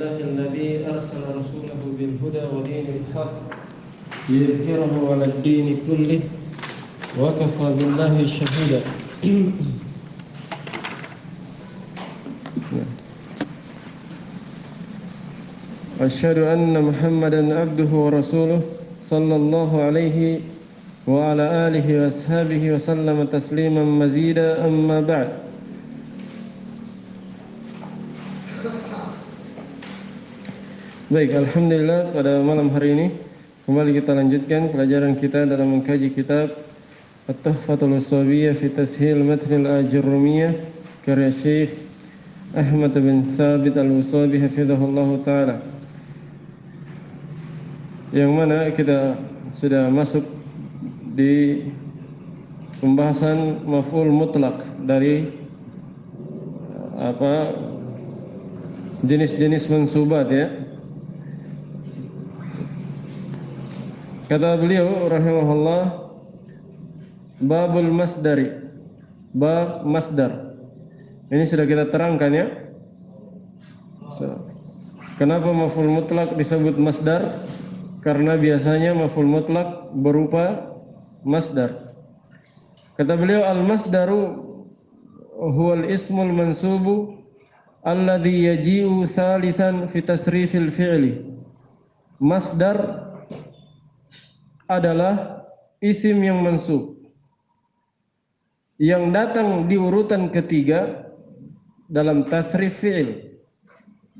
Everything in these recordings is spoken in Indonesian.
لله الذي أرسل رسوله بالهدى ودين الحق ليظهره على الدين كله وكفى بالله شهيدا. أشهد أن محمدا عبده ورسوله صلى الله عليه وعلى آله وأصحابه وسلم تسليما مزيدا. أما بعد. Baik, alhamdulillah pada malam hari ini kembali kita lanjutkan pelajaran kita dalam mengkaji kitab At-Tuhfatul Ushawiyah fi Tashil Matn al-Ajurrumiyah karya Syekh Ahmad bin Thabit al-Usabi hafizahullah taala. Yang mana kita sudah masuk di pembahasan maf'ul mutlak dari jenis-jenis mansubat ya. Kata beliau rahimahullah, babul masdari, bab masdar. Ini sudah kita terangkan ya. Kenapa maf'ul mutlak disebut masdar? Karena biasanya maf'ul mutlak berupa masdar. Kata beliau, al-masdaru huwal ismul mansubu alladhi yaji'u thalithan fi tasrifil fi'li. Masdar adalah isim yang mansub yang datang di urutan ketiga dalam tasrif fi'il.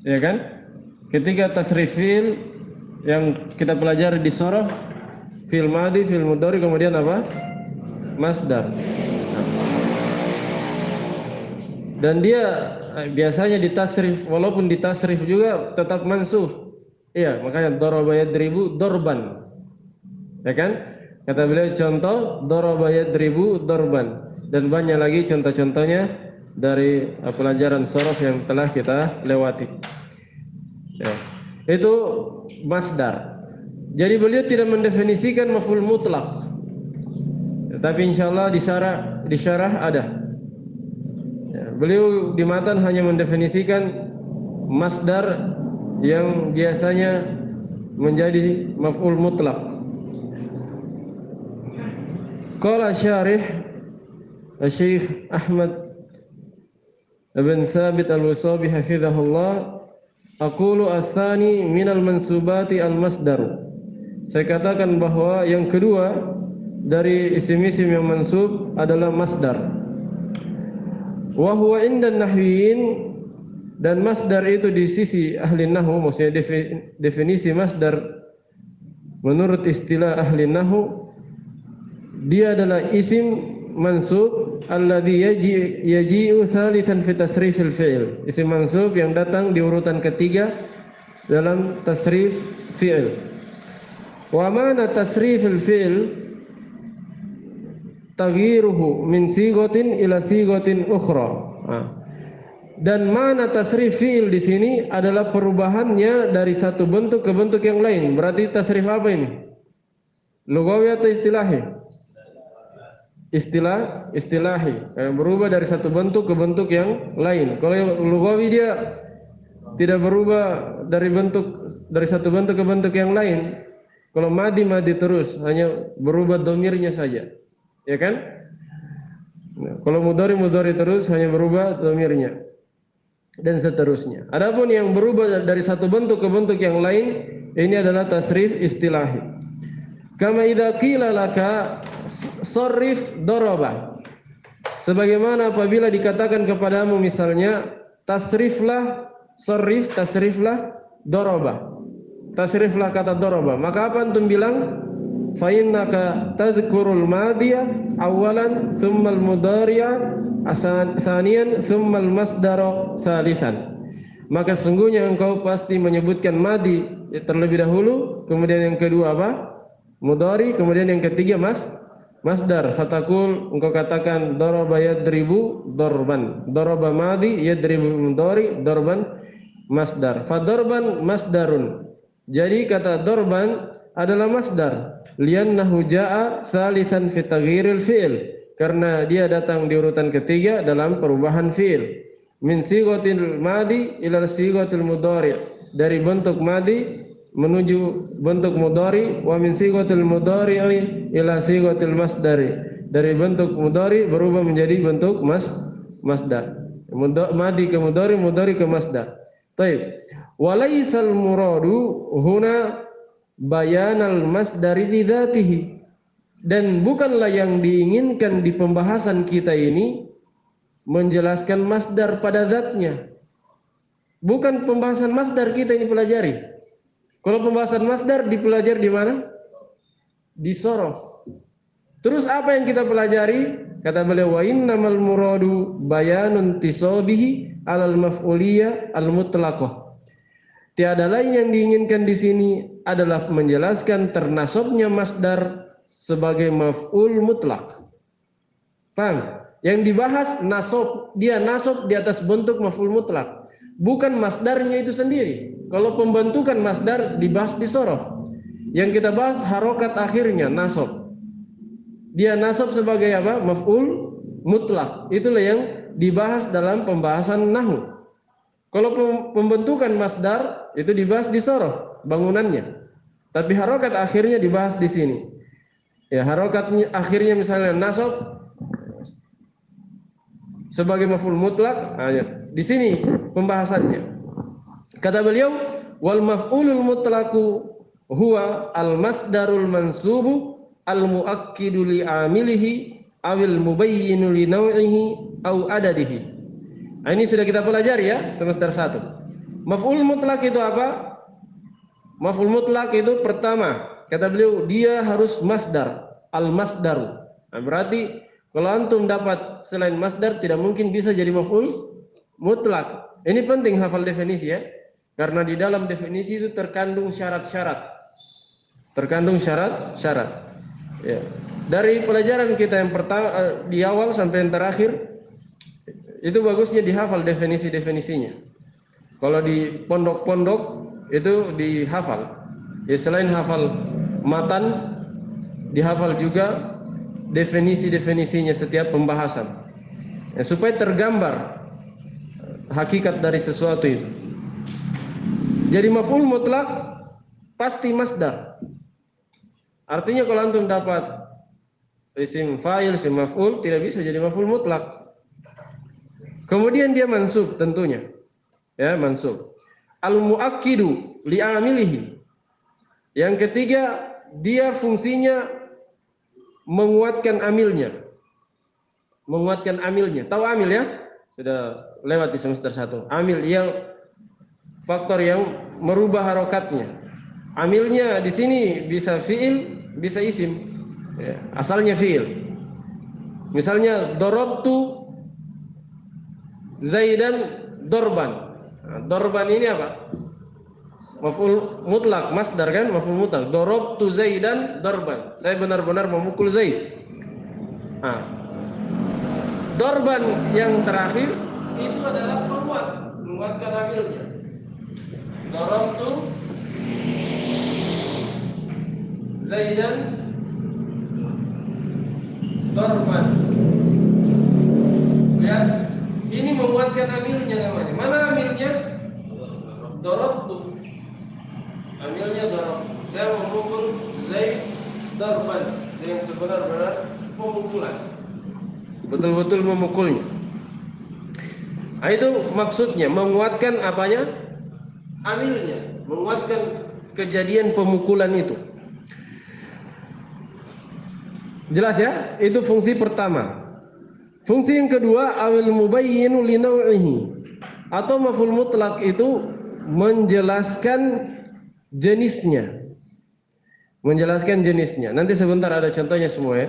Ya kan? Ketika tasrif fi'il yang kita pelajari di surah fi'il madhi, fi'il mudhari, kemudian apa? Masdar. Dan dia biasanya ditasrif, walaupun ditasrif juga tetap mansub. Iya, makanya daraba yadribu darban. Ya kan? Kata beliau contoh daraba yadribu darban, dan banyak lagi contoh-contohnya dari pelajaran shorof yang telah kita lewati. Ya. Itu masdar. Jadi beliau tidak mendefinisikan maf'ul mutlak. Tapi insyaallah di syarah ada. Ya, beliau di matan hanya mendefinisikan masdar yang biasanya menjadi maf'ul mutlak. Qala syarih Syekh Ahmad bin Thabit al-Usabi hafizahullah, aqulu atsani minal mansubati al-masdar. Saya katakan bahwa yang kedua dari isim-isim yang mansub adalah masdar. Wa huwa inda nahwiyin, dan masdar itu di sisi ahli nahwu, maksudnya definisi masdar menurut istilah ahli nahwu, dia adalah isim mansub alladhi yaji'u thalithan fi tasrifil fi'il. Isim mansub yang datang di urutan ketiga dalam tasrif fi'il. Wa mana tasrifil fi'il taghyiruhu min sighatin ila sighatin ukhra. Dan mana tasrif fi'il di sini adalah perubahannya dari satu bentuk ke bentuk yang lain. Berarti tasrif apa ini? Lugawi atau istilahi? Istilahi, berubah dari satu bentuk ke bentuk yang lain. Kalau yang lugawi dia tidak berubah dari satu bentuk ke bentuk yang lain. Kalau madi terus, hanya berubah domirnya saja, ya kan? Nah, kalau mudhari terus, hanya berubah domirnya, dan seterusnya. Adapun yang berubah dari satu bentuk ke bentuk yang lain, ini adalah tasrif istilahi. Kama idza qila laka sarrif daraba, sebagaimana apabila dikatakan kepadamu misalnya tasriflah daraba, tasriflah kata daraba, maka apa antum bilang? Fa innaka tadhkurul madhiya awalan thumma al mudhari'a tsaniyan thumma al masdara tsalisan. Maka sungguhnya engkau pasti menyebutkan madi terlebih dahulu, kemudian yang kedua apa? Mudhari, kemudian yang ketiga masdar. Fatakul, engkau katakan daraba yadribu darban, daraba madi yadribu mudhari, darban masdar. Fadarban masdarun. Jadi kata darban adalah masdar. Liannahu jaa tsalitsan fi taghyiril fi'il, karena dia datang di urutan ketiga dalam perubahan fi'il. Min sighatil madi ila sighatil mudhari', dari bentuk madi menuju bentuk mudhari, wa min sighatil mudhari'i ila sighatil masdari, dari bentuk mudhari berubah menjadi bentuk masdar. Madi ke mudhari, mudhari ke masdar. Baik. Walaisal muradu huna bayanal masdari bidzatihi, dan bukanlah yang diinginkan di pembahasan kita ini menjelaskan masdar pada zatnya. Bukan pembahasan masdar kita ini pelajari. Kalau pembahasan masdar dipelajari di mana? Di sorof. Terus apa yang kita pelajari? Kata beliau, wa innamal muradu bayanun tisabihi alal maf'uliyah al-mutlaqah. Tiada lain yang diinginkan di sini adalah menjelaskan ternasabnya masdar sebagai maf'ul mutlak. Paham? Yang dibahas nasab, dia nasab di atas bentuk maf'ul mutlak, bukan masdarnya itu sendiri. Kalau pembentukan masdar dibahas di sorof. Yang kita bahas harokat akhirnya nasab. Dia nasab sebagai apa? Maf'ul mutlak. Itulah yang dibahas dalam pembahasan nahwu. Kalau pembentukan masdar itu dibahas di sorof bangunannya, tapi harokat akhirnya dibahas di sini. Ya, harokatnya akhirnya misalnya nasab sebagai maf'ul mutlak, di sini pembahasannya. Kata beliau, wal maf'ulul mutlaqu huwa al masdarul mansubu al muakkidu li amilihi awil mubayyinu li naw'ihi aw adadihi. Nah, ini sudah kita pelajari ya semester 1. Maf'ul mutlak itu apa? Maf'ul mutlak itu pertama, kata beliau, dia harus masdar, al-masdaru. Nah, berarti kalau antum dapat selain masdar tidak mungkin bisa jadi maf'ul mutlak. Ini penting hafal definisi ya. Karena di dalam definisi itu terkandung syarat-syarat. Terkandung syarat-syarat. Ya. Dari pelajaran kita yang pertama di awal sampai yang terakhir, itu bagusnya dihafal definisi-definisinya. Kalau di pondok-pondok itu dihafal. Ya, selain hafal matan, dihafal juga definisi-definisinya setiap pembahasan. Ya, supaya tergambar hakikat dari sesuatu itu. Jadi maf'ul mutlak pasti masdar. Artinya kalau antum dapat isim fa'il, isim maf'ul, tidak bisa jadi maf'ul mutlak. Kemudian dia mansub tentunya. Ya, mansub. Al-muakkidu li'amilihi. Yang ketiga, dia fungsinya menguatkan amilnya. Menguatkan amilnya. Tahu amil ya? Sudah lewat di semester 1. Amil yang faktor yang merubah harokatnya. Amilnya di sini bisa fi'il, bisa isim. Ya, asalnya fi'il. Misalnya darabtu Zaidan dorban. Nah, dorban ini apa? Maf'ul mutlak, masdar kan? Maf'ul mutlak. Darabtu Zaidan dorban. Saya benar-benar memukul Zaid. Nah, dorban yang terakhir itu adalah penguat, menguatkan amilnya. Darabtu Zaidan dorban. Lihat. Ini menguatkan amilnya namanya. Mana amilnya? Darabtu. Amilnya darab. Saya memukul Zaid darban dengan sebenar-benar pemukulan. Betul-betul memukulnya. Nah, itu maksudnya menguatkan apanya? Amilnya, menguatkan kejadian pemukulan itu. Jelas ya? Itu fungsi pertama. Fungsi yang kedua, awil mubayyinu li naw'ihi, atau maf'ul mutlak itu menjelaskan jenisnya. Menjelaskan jenisnya. Nanti sebentar ada contohnya semua ya.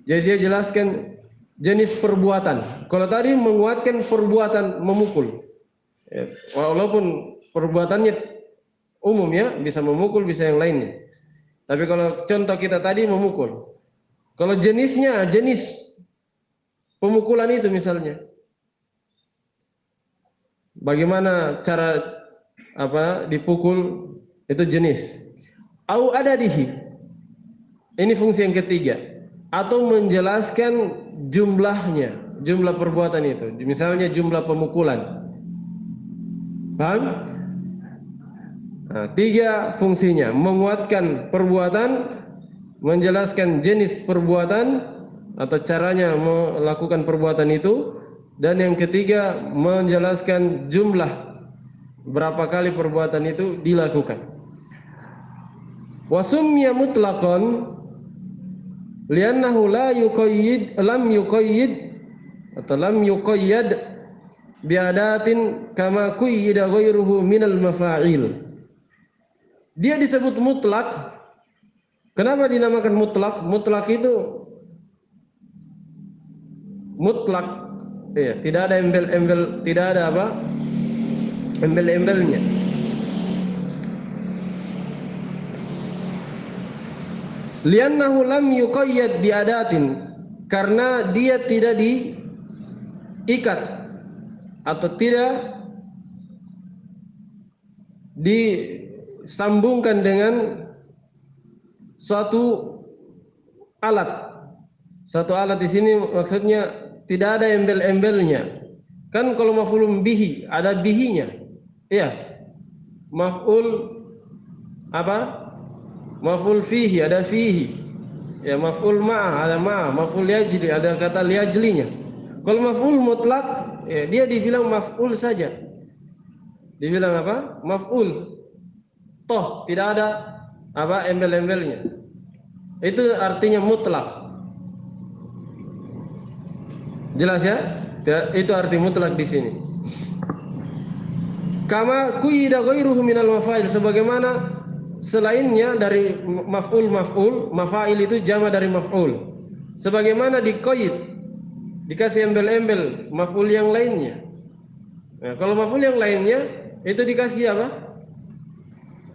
Jadi dia jelaskan jenis perbuatan. Kalau tadi menguatkan perbuatan memukul. Ya, walaupun perbuatannya umum ya, bisa memukul, bisa yang lainnya. Tapi kalau contoh kita tadi memukul. Kalau jenisnya, jenis pemukulan itu misalnya, bagaimana cara dipukul, itu jenis. Au adadihi. Ini fungsi yang ketiga. Atau menjelaskan jumlahnya, jumlah perbuatan itu. Misalnya jumlah pemukulan. Paham? Nah, tiga fungsinya: menguatkan perbuatan, menjelaskan jenis perbuatan atau caranya melakukan perbuatan itu, dan yang ketiga menjelaskan jumlah berapa kali perbuatan itu dilakukan. Wa summiya mutlaqan li'annahu lam yuqayyid atau lam yuqayyad biadatin kama qayyada ghairuhu minal mafa'il. Dia disebut mutlak. Kenapa dinamakan mutlak? Mutlak itu mutlak, ya, tidak ada embel-embel, tidak ada apa? Embel-embelnya. Li'annahu lam yuqayyad biadatin, karena dia tidak diikat atau tidak disambungkan dengan suatu alat. Satu alat di sini maksudnya tidak ada embel-embelnya. Kan kalau maf'ul bihi ada bihinya. Iya. Maf'ul apa? Maf'ul fihi ada fihi. Ya, maf'ul ma'ah ada ma'ah, maf'ul yajli ada kata liyajlinya. Kalau maf'ul mutlak, ya, dia dibilang maf'ul saja. Dibilang apa? Maf'ul. Toh tidak ada apa embel-embelnya. Itu artinya mutlak. Jelas ya? Itu arti mutlak di sini. Kama quyida ghairuhu minal mafa'il, sebagaimana selainnya dari maf'ul, mafa'il itu jama dari maf'ul. Sebagaimana diqayyid, dikasih embel-embel maf'ul yang lainnya. Nah, kalau maf'ul yang lainnya itu dikasih apa?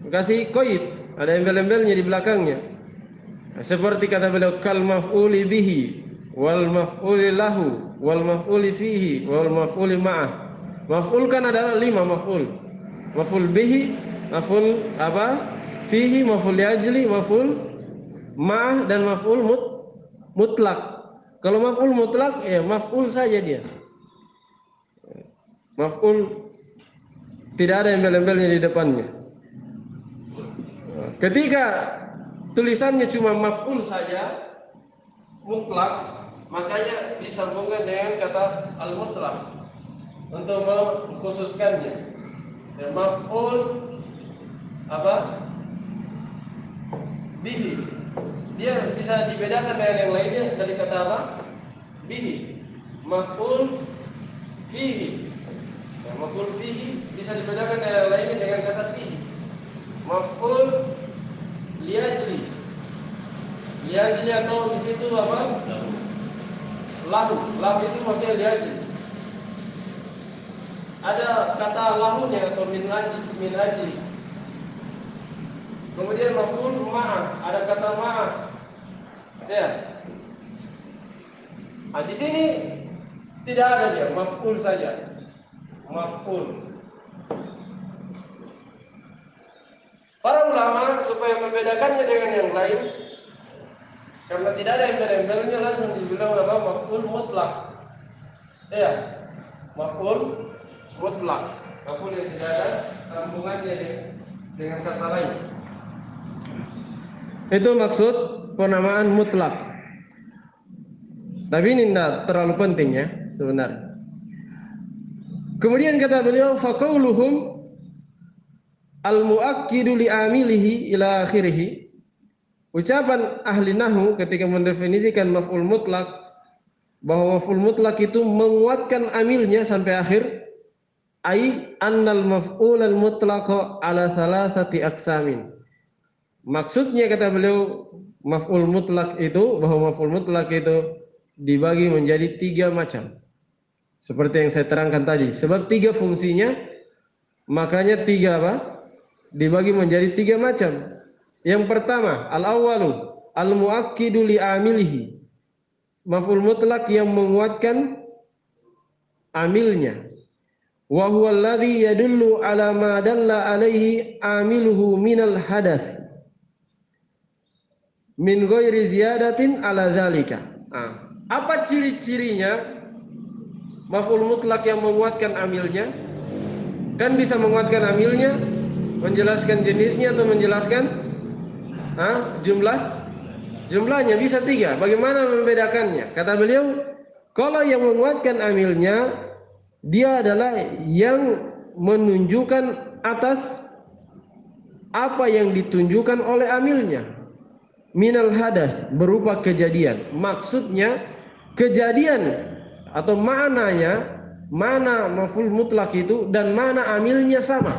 Dikasih qayyid, ada embel-embelnya di belakangnya. Nah, seperti kata beliau, kal maf'uli bihi wal maf'uli lahu wal maf'uli fihi wal maf'uli ma'ah. Maf'ul kan ada 5 maf'ul. Maf'ul bihi, maf'ul apa? Fihi, maf'ul ajli, maf'ul ma'ah, dan maf'ul mutlak. Kalau maf'ul mutlak, ya maf'ul saja dia. Maf'ul tidak ada embel-embelnya di depannya. Ketika tulisannya cuma maf'ul saja, mutlak, makanya disambungkan dengan kata al-mutlak untuk mengkhususkannya. Dan maf'ul apa? Bihi. Dia bisa dibedakan dengan yang lainnya dari kata apa? Bihi. Maf'ul fihi. Ya, maf'ul fihi bisa dibedakan dengan yang lainnya dengan kata fihi. Maf'ul liajli. Liajli atau di situ apa? Lahu. Lahu itu maksudnya liajli. Ada kata lahunya atau min ajli. Kemudian maf'ul ma'ah, ada kata ma'ah. Ya. Nah, di sini tidak ada dia, maf'ul saja. Maf'ul. Para ulama supaya membedakannya dengan yang lain, karena tidak ada embel-embelnya, langsung dibilang apa? Maf'ul mutlak. Ya. Maf'ul mutlak. Maf'ul yang tidak ada sambungannya dengan kata lain. Itu maksud penamaan mutlak. Tapi ini tidak terlalu penting ya sebenarnya. Kemudian kata beliau, faqauluhum al-mu'akkidu li'amilihi ila akhirih. Ucapan ahli nahwu ketika mendefinisikan maf'ul mutlak, bahwa maf'ul mutlak itu menguatkan amilnya sampai akhir, ai annal maf'ul al-mutlaq ala thalathati aqsamin. Maksudnya kata beliau, maf'ul mutlak itu, bahwa maf'ul mutlak itu dibagi menjadi 3 macam. Seperti yang saya terangkan tadi. Sebab 3 fungsinya, makanya 3 apa? Dibagi menjadi 3 macam. Yang pertama, al-awwalu al-mu'akkidu li'amilihi. Maf'ul mutlak yang menguatkan amilnya. Wa huwa alladhi yadullu ala ma dalla alaihi amiluhu minal hadath min ghairi ziyadatin ala zalika. Apa ciri-cirinya maf'ul mutlak yang menguatkan amilnya? Kan bisa menguatkan amilnya, menjelaskan jenisnya atau menjelaskan jumlahnya, bisa 3. Bagaimana membedakannya? Kata beliau, kalau yang menguatkan amilnya, dia adalah yang menunjukkan atas apa yang ditunjukkan oleh amilnya. Minal hadas, berupa kejadian. Maksudnya kejadian atau maknanya, mana maf'ul mutlak itu dan mana amilnya sama.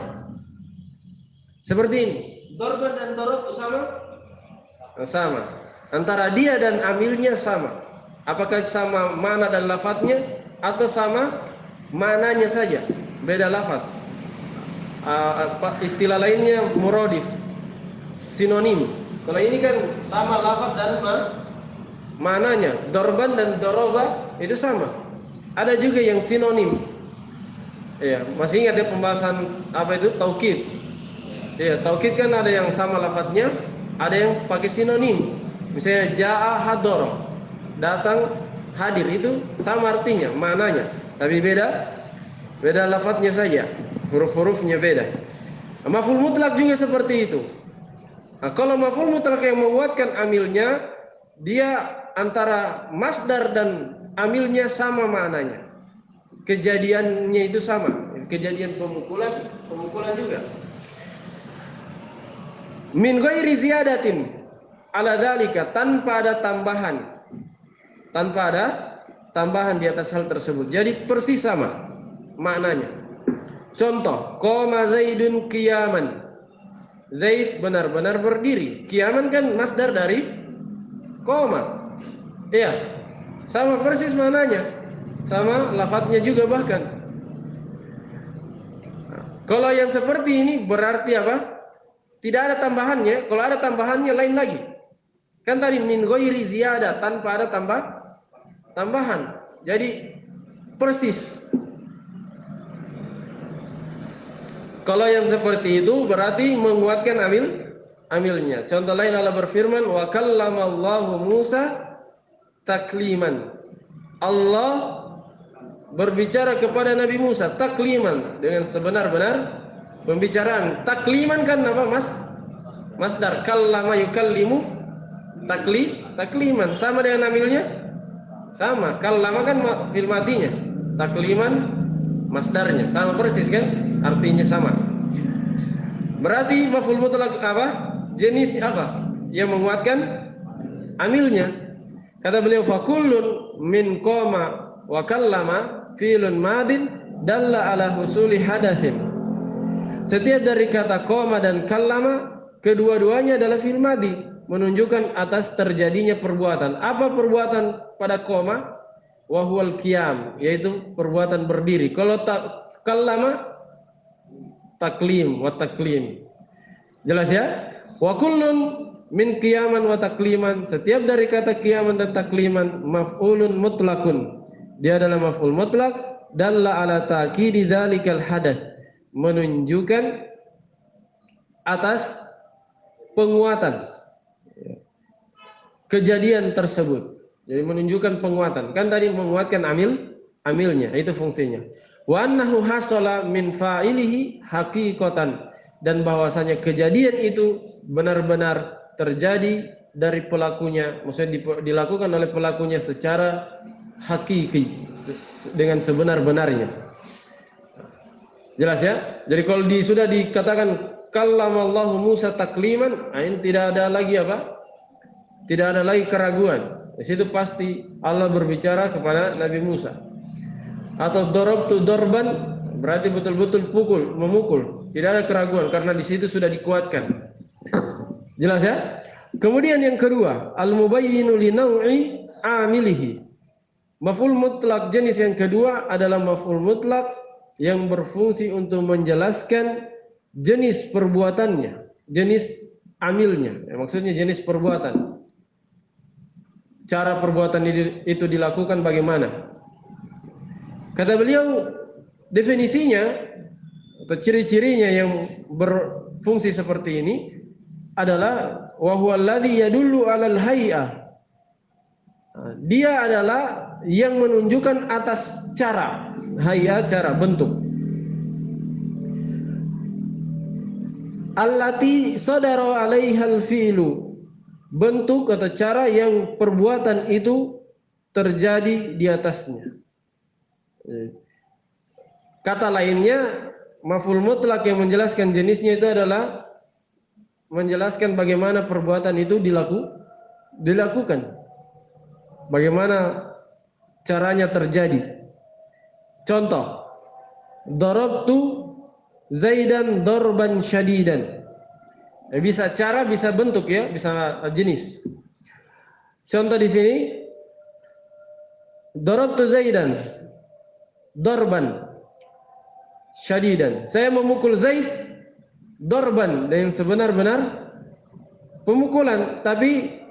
Seperti ini, dorban dan dorob sama. Antara dia dan amilnya sama. Apakah sama mana dan lafadznya atau sama mananya saja, beda lafadz. Istilah lainnya muradif, sinonim. Kalau ini kan sama lafadz dan mananya. Dorban dan doroba itu sama. Ada juga yang sinonim. Ya, masih ingat ya pembahasan apa itu taukid? Ya, taukid kan ada yang sama lafadznya, ada yang pakai sinonim. Misalnya jaa hador, datang hadir, itu sama artinya, mananya, tapi beda lafadznya saja, huruf-hurufnya beda. Maf'ul mutlak juga seperti itu. Nah, kalau maf'ul mutlak yang menguatkan amilnya, dia antara masdar dan amilnya sama maknanya. Kejadiannya itu sama, kejadian pemukulan juga. Min ghairi ziyadatin ala dzalika, tanpa ada tambahan di atas hal tersebut. Jadi persis sama maknanya. Contoh, qama zaidun qiyaman. Zaid benar-benar berdiri. Qiyaman kan masdar dari qama. Iya. Sama persis maknanya. Sama lafadznya juga bahkan. Kalau yang seperti ini berarti apa? Tidak ada tambahannya. Kalau ada tambahannya lain lagi. Kan tadi min ghairi ziyadah, tanpa ada tambahan. Jadi persis. Kalau yang seperti itu berarti menguatkan amilnya. Contoh lain, Allah berfirman, wa kallamallahu Musa takliman. Allah berbicara kepada Nabi Musa takliman, dengan sebenar-benar pembicaraan. Takliman kan apa, masdar. Kallama yukallimu takliman, sama dengan amilnya, sama. Kallama kan fi'il madinya, takliman masdarnya, sama persis kan, artinya sama. Berarti maf'ul mutlak apa? Jenis apa yang menguatkan amilnya? Kata beliau, fakullun min qama wa kallama fi'lun madin dalla ala husuli hadatsin. Setiap dari kata qama dan kallama, kedua-duanya adalah fi'il madi, menunjukkan atas terjadinya perbuatan. Apa perbuatan pada qama? Wa huwal qiyam, yaitu perbuatan berdiri. Kalau kallama, taklim wa taklim. Jelas ya? Wa kullun min qiyaman wa takliman, setiap dari kata qiyaman dan takliman maf'ulun mutlakun, dia adalah maf'ul mutlak, dalla ala ta'kidi dzalikal hadath, menunjukkan atas penguatan kejadian tersebut. Jadi menunjukkan penguatan. Kan tadi menguatkan amilnya, itu fungsinya. Wa annahu hasala min fa'ilihi haqiqatan, dan bahwasanya kejadian itu benar-benar terjadi dari pelakunya, maksudnya dilakukan oleh pelakunya secara hakiki, dengan sebenar-benarnya. Jelas ya? Jadi kalau sudah dikatakan kallamallahu Musa takliman, ini tidak ada lagi apa? Tidak ada lagi keraguan. Di situ pasti Allah berbicara kepada Nabi Musa. Atau darabtu darban, berarti betul-betul memukul. Tidak ada keraguan karena di situ sudah dikuatkan. Jelas ya? Kemudian yang kedua, al-mubayyinu li naw'i amilihi. Maf'ul mutlak jenis yang kedua adalah maf'ul mutlak yang berfungsi untuk menjelaskan jenis perbuatannya, jenis amilnya. Maksudnya jenis perbuatan. Cara perbuatan itu dilakukan bagaimana? Kata beliau, definisinya atau ciri-cirinya yang berfungsi seperti ini adalah wa huwa alladhi yadullu 'alal hay'ah. Dia adalah yang menunjukkan atas cara, hay'ah cara, bentuk. allati sadara 'alaihal fi'lu, bentuk atau cara yang perbuatan itu terjadi di atasnya. Kata lainnya, maf'ul mutlak yang menjelaskan jenisnya itu adalah menjelaskan bagaimana perbuatan itu dilakukan. Bagaimana caranya terjadi. Contoh, darabtu Zaidan darban syadidan. Bisa cara, bisa bentuk ya, bisa jenis. Contoh di sini, darabtu Zaidan darban syadidan. Saya memukul Zaid darban dengan sebenar-benar pemukulan, tapi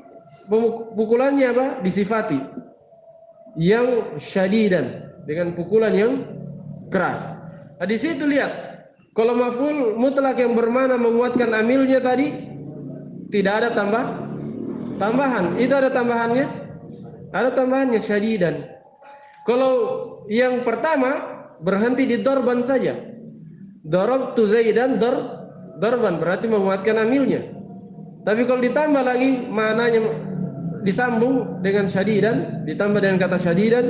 pukulannya apa? Disifati yang syadidan, dengan pukulan yang keras. Nah, di situ lihat, kalau maf'ul mutlak yang bermana menguatkan amilnya tadi tidak ada tambahan. Itu ada tambahannya? Ada tambahannya, syadidan. Kalau yang pertama berhenti di darban saja. Darabtu Zaidan darban, berarti menguatkan amilnya. Tapi kalau ditambah lagi maknanya, disambung dengan syadidan, ditambah dengan kata syadidan,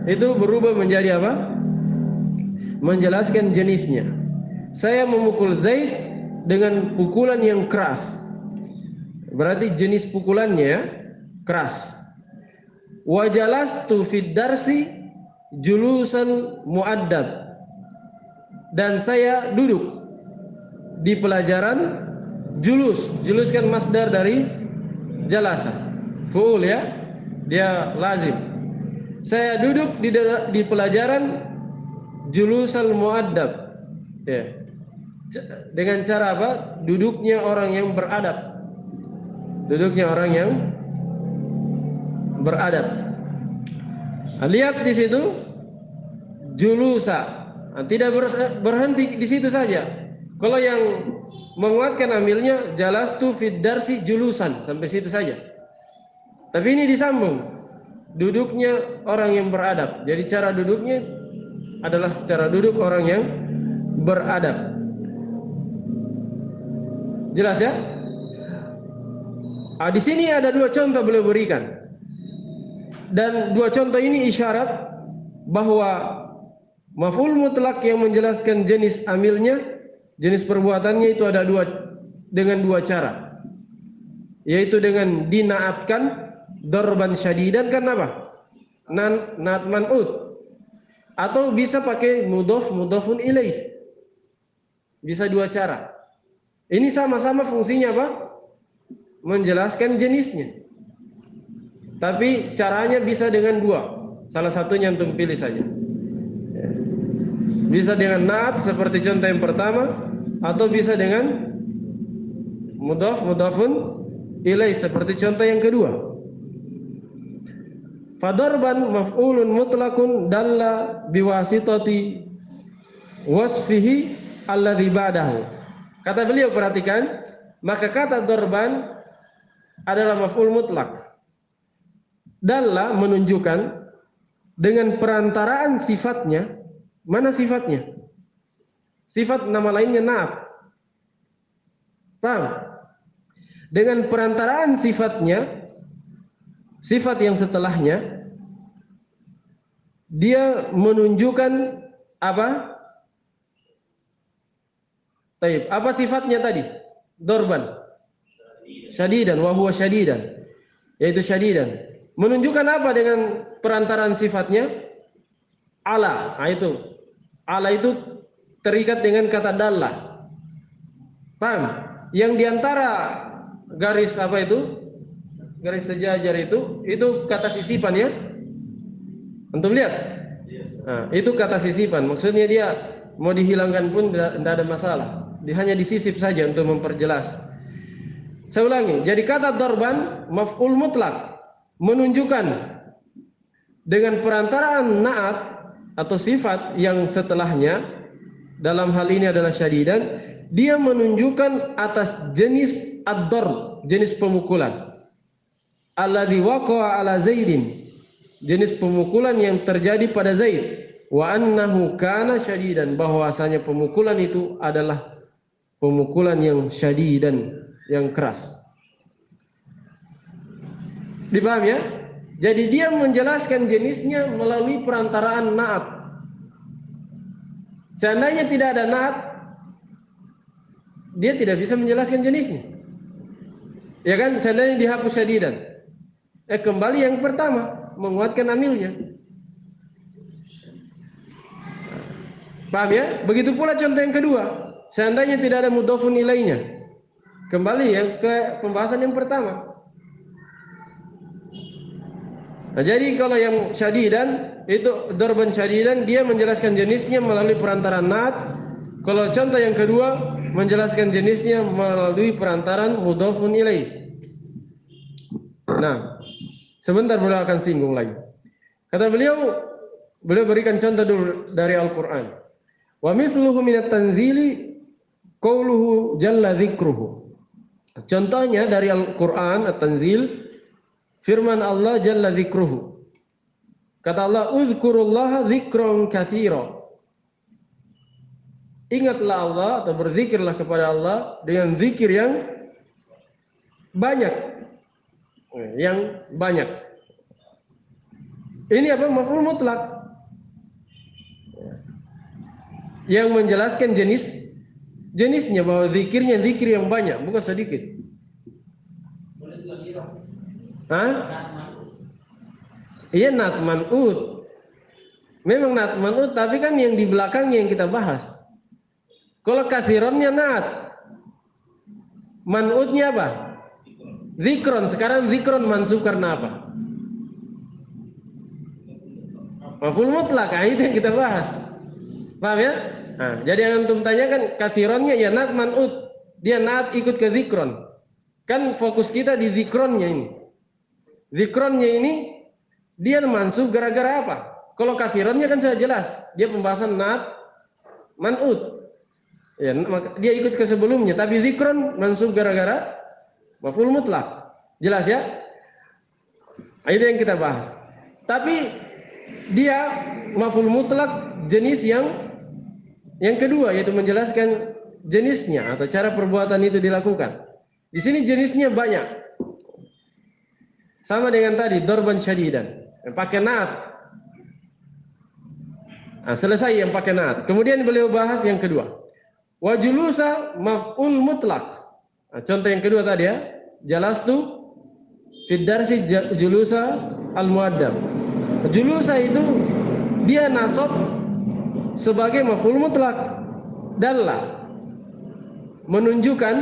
itu berubah menjadi apa? Menjelaskan jenisnya. Saya memukul Zaid dengan pukulan yang keras. Berarti jenis pukulannya keras. Wa jalastu fid darsi julusan muaddab. Dan saya duduk di pelajaran. Julus kan masdar dari jalasa. Fu'ul ya. Dia lazim. Saya duduk di pelajaran julusal muaddab. Ya. Dengan cara apa? Duduknya orang yang beradab. Duduknya orang yang beradab. Nah, lihat di situ julusa. Nah, tidak berhenti di situ saja. Kalau yang menguatkan amilnya jalastu fid darsi julusan, sampai situ saja. Tapi ini disambung. Duduknya orang yang beradab. Jadi cara duduknya adalah cara duduk orang yang beradab. Jelas ya? Di sini ada dua contoh beliau berikan. Dan dua contoh ini isyarat bahwa maf'ul mutlak yang menjelaskan jenis amilnya, jenis perbuatannya itu ada dengan dua cara. Yaitu dengan dinaatkan darban syadidan, kan apa? Naat man'ut. Atau bisa pakai mudhafun ilaih. Bisa dua cara. Ini sama-sama fungsinya apa? Menjelaskan jenisnya. Tapi caranya bisa dengan dua. Salah satunya antum pilih saja. Bisa dengan naat seperti contoh yang pertama, atau bisa dengan mudhafun ilaih seperti contoh yang kedua. Fadarban maf'ulun mutlakun dalla biwasitati wasfihi alladhi ba'dahu. Kata beliau, perhatikan, maka kata darban adalah maf'ul mutlak. Dalla menunjukkan dengan perantaraan sifatnya. Mana sifatnya? Sifat nama lainnya naat. Paham? Dengan perantaraan sifatnya, sifat yang setelahnya, dia menunjukkan apa? Taib. Apa sifatnya tadi? Darban. Syadidan, wa huwa syadidan. Yaitu syadidan. Menunjukkan apa dengan perantaraan sifatnya? Ala. Nah, itu. Ala itu terikat dengan kata dalla. Paham? Yang diantara garis apa itu? Garis sejajar itu kata sisipan ya. Antum lihat? Nah, itu kata sisipan. Maksudnya dia mau dihilangkan pun tidak ada masalah. Dia hanya disisip saja untuk memperjelas. Saya ulangi. Jadi kata darban maf'ul mutlak menunjukkan dengan perantaraan naat atau sifat yang setelahnya, dalam hal ini adalah syadidan, dia menunjukkan atas jenis ad-darb, jenis pemukulan. Alladzi waqa'a ala Zaidin, jenis pemukulan yang terjadi pada Zaid. Wa annahu kana syadidan, bahwasanya pemukulan itu adalah pemukulan yang syadidan, yang keras. Dipaham ya? Jadi dia menjelaskan jenisnya melalui perantaraan naat. Seandainya tidak ada naat, dia tidak bisa menjelaskan jenisnya. Ya kan? Seandainya dihapus syadidan. Kembali yang pertama, menguatkan amilnya. Paham ya? Begitu pula contoh yang kedua. Seandainya tidak ada mudhofun ilainya, kembali ya ke pembahasan yang pertama. Nah, jadi kalau yang syadidan itu dorban syadidan, dia menjelaskan jenisnya melalui perantaraan naat. Kalau contoh yang kedua menjelaskan jenisnya melalui perantaraan mudhofun ilaih. Nah, sebentar beliau akan singgung lagi. Kata beliau berikan contoh dulu dari Al-Quran. Wa mithluhu minat tanzili qauluhu jalla dzikruhu. Contohnya dari Al-Quran At-Tanzil, firman Allah jalla dzikruhu. Kata Allah, uzkurullaha dzikran katsira. Ingatlah Allah atau berzikirlah kepada Allah dengan zikir yang banyak. Yang banyak. Ini apa? Maf'ul mutlak. Yang menjelaskan jenisnya, bahwa zikirnya zikir yang banyak, bukan sedikit. Hah? Iya, nat man'ud. Memang nat man'ud, tapi kan yang di belakangnya yang kita bahas. Kalau kathironnya nat, man'udnya apa? Zikron. Sekarang zikron mansub karena apa? Maf'ul mutlak. Nah, itu yang kita bahas. Paham ya? Nah, jadi yang antum tanyakan kathironnya ya nat man'ud. Dia nat ikut ke zikron. Kan fokus kita di zikronnya ini. Zikronnya ini dia mansub gara-gara apa? Kalau kathironnya kan sudah jelas. Dia pembahasan nat man'ud. Ya, dia ikut ke sebelumnya. Tapi zikron mansub gara-gara maf'ul mutlak. Jelas ya? Nah, itu yang kita bahas. Tapi dia maf'ul mutlak jenis yang kedua, yaitu menjelaskan jenisnya atau cara perbuatan itu dilakukan. Di sini jenisnya banyak. Sama dengan tadi dorban syadidan, yang pakai naat. Nah, selesai yang pakai naat. Kemudian beliau bahas yang kedua. Wa julusa maf'ul mutlak. Nah, contoh yang kedua tadi ya. Jalastu fid darsi julusa al-muaddab. Julusa itu dia nasab sebagai maf'ul mutlak. Dalla, menunjukkan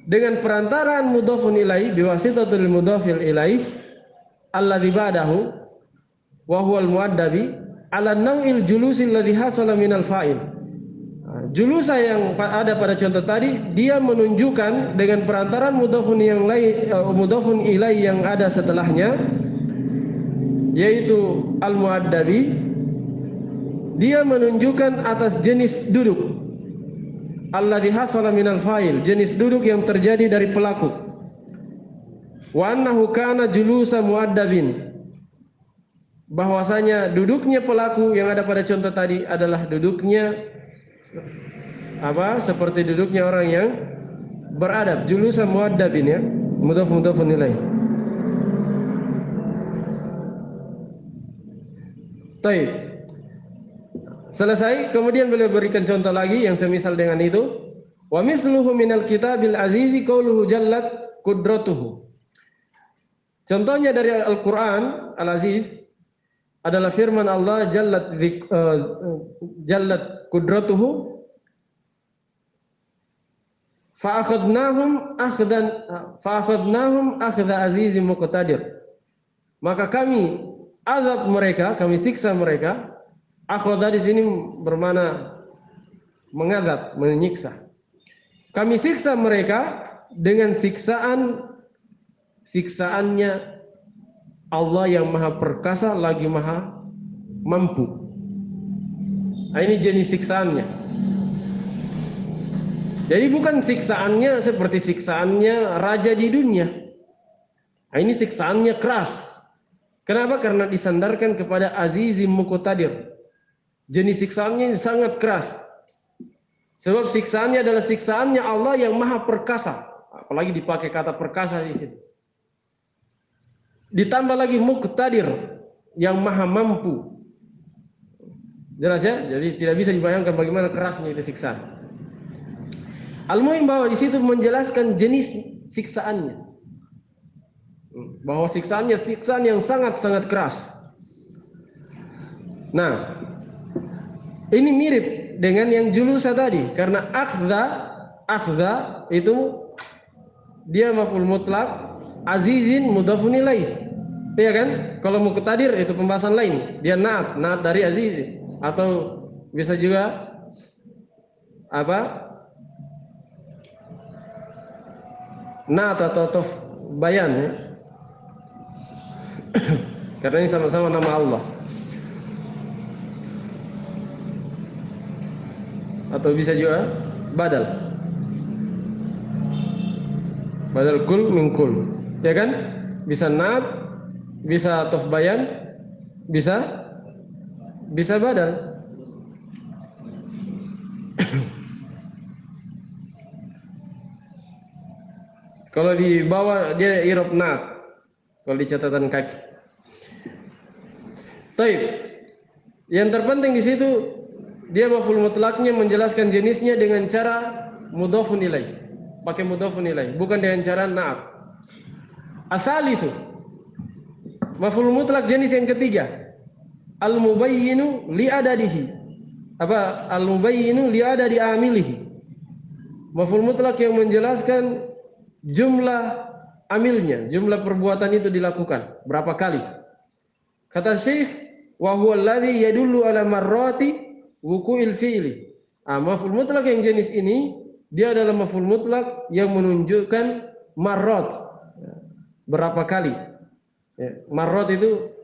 dengan perantaraan mudhafun ilaih biwasitatul mudhafil ilaih alladzi ba'dahu wa huwa al-muaddabi ala naw'il julusi alladzi hasala minal fa'il. Julusa yang ada pada contoh tadi, dia menunjukkan dengan perantaraan mudhafun yang lain, mudhafun ilaih yang ada setelahnya, yaitu al-muaddabi. Dia menunjukkan atas jenis duduk alladzi hasala minal fa'il, jenis duduk yang terjadi dari pelaku. Wa annahu kana julusa muaddabin, bahwasanya duduknya pelaku yang ada pada contoh tadi adalah duduknya apa? Seperti duduknya orang yang beradab. Julusa muaddabin ya, mudhafun ilaih. Baik. Selesai, kemudian beliau berikan contoh lagi yang semisal dengan itu. Wa mithluhu minal kitabil azizi qauluhu jallat qudratuhu. Contohnya dari Al-Qur'an Al-Aziz adalah firman Allah jallat qudratuhu fa akhadnahum akhdha azizim muqtadir. Maka kami azab mereka, kami siksa mereka. Akhadha di sini bermakna mengadab, menyiksa. Kami siksa mereka dengan siksaannya Allah yang maha perkasa lagi maha mampu. Nah, ini jenis siksaannya. Jadi bukan siksaannya seperti siksaannya raja di dunia. Nah, ini siksaannya keras. Kenapa? Karena disandarkan kepada azizim muqtadir. Jenis siksaannya sangat keras. Sebab siksaannya adalah siksaannya Allah yang maha perkasa. Apalagi dipakai kata perkasa di situ. Ditambah lagi muqtadir yang maha mampu. Jelas ya? Jadi tidak bisa dibayangkan bagaimana kerasnya itu siksaan. Al-Muhim bahwa di situ menjelaskan jenis siksaannya. Bahwa siksaannya siksaan yang sangat-sangat keras. Nah, ini mirip dengan yang julusa tadi, karena akhza itu dia maf'ul mutlak, azizin mudhafun ilaih. Iya kan? Kalau muqtadir itu pembahasan lain. Dia naat dari azizin, atau bisa juga apa? Naat atau bayan ya. Karena ini sama-sama nama Allah. Atau bisa juga badal kul min kul, ya kan? Bisa naat, bisa ataf bayan, bisa badal. Kalau di bawah dia i'rab naat, kalau di catatan kaki. Taib. Yang terpenting di situ dia maf'ul mutlaknya menjelaskan jenisnya dengan cara mudhafun ilaih. Pakai mudhafun ilaih, bukan dengan cara naat. Asalisu. Maf'ul mutlak jenis yang ketiga. Al-mubayyinu li'adadihi. Apa? Al-mubayyinu li'adadi amilihi. Maf'ul mutlak yang menjelaskan jumlah amilnya, jumlah perbuatan itu dilakukan berapa kali. Kata Syekh, wa huwa alladhi yadullu ala marrati wuqu'il fi'li. Maf'ul mutlak yang jenis ini dia adalah maf'ul mutlak yang menunjukkan marrat, berapa kali. Ya, marrat itu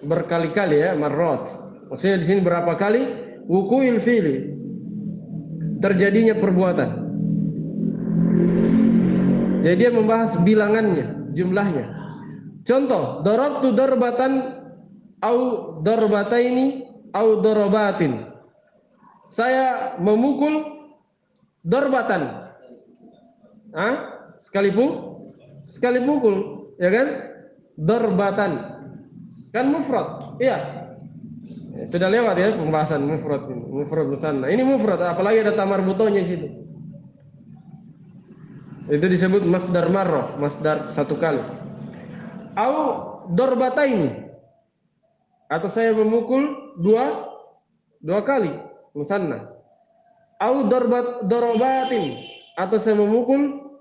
berkali-kali ya, marrat. Maksudnya di sini berapa kali wuqu'il fi'li, terjadinya perbuatan. Jadi dia membahas bilangannya, jumlahnya. Contoh, darabtu darbatan au darbataini au darabatin. Saya memukul darbatan. Sekali pukul, ya kan? Darbatan. Kan mufrad. Iya. Sudah lewat ya pembahasan mufrad ini. Mufrad musanna. Ini mufrad, apalagi ada tamar butonya di situ. Itu disebut masdar marrah, masdar satu kali. Au darbataini. Atau saya memukul dua kali, musanna. Au darabatin, atau saya memukul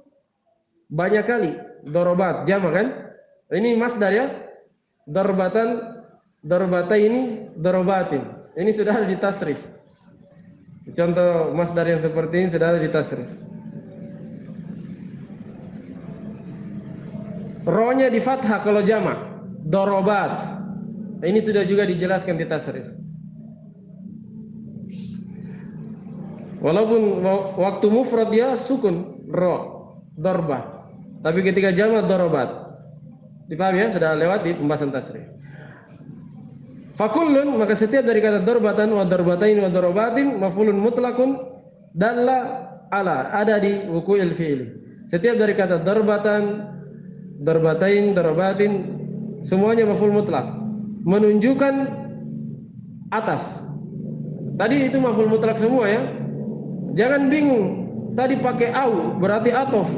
banyak kali, darabat jamak kan? Ini masdar ya. Darbatan, darbataini, darabatin. Ini sudah ada di tasrif. Contoh masdar yang seperti ini sudah ada di tasrif. Rohnya di fathah kalau jamak, darabat. Ini sudah juga dijelaskan di tasrif. Walaupun waktu mufrad dia sukun ro, darba. Tapi ketika jamak darabat. Dipahami ya? Sudah lewat di pembahasan tasrif. Fakullun, maka setiap dari kata darbatan wa darbatain wa darabatin maf'ulun mutlakun dalla ala, ada di wuqu'il fi'li. Setiap dari kata darbatan, darbatain, darabatin, semuanya maf'ul mutlak, menunjukkan atas. Tadi itu maf'ul mutlak semua ya. Jangan bingung. Tadi pakai au berarti atof.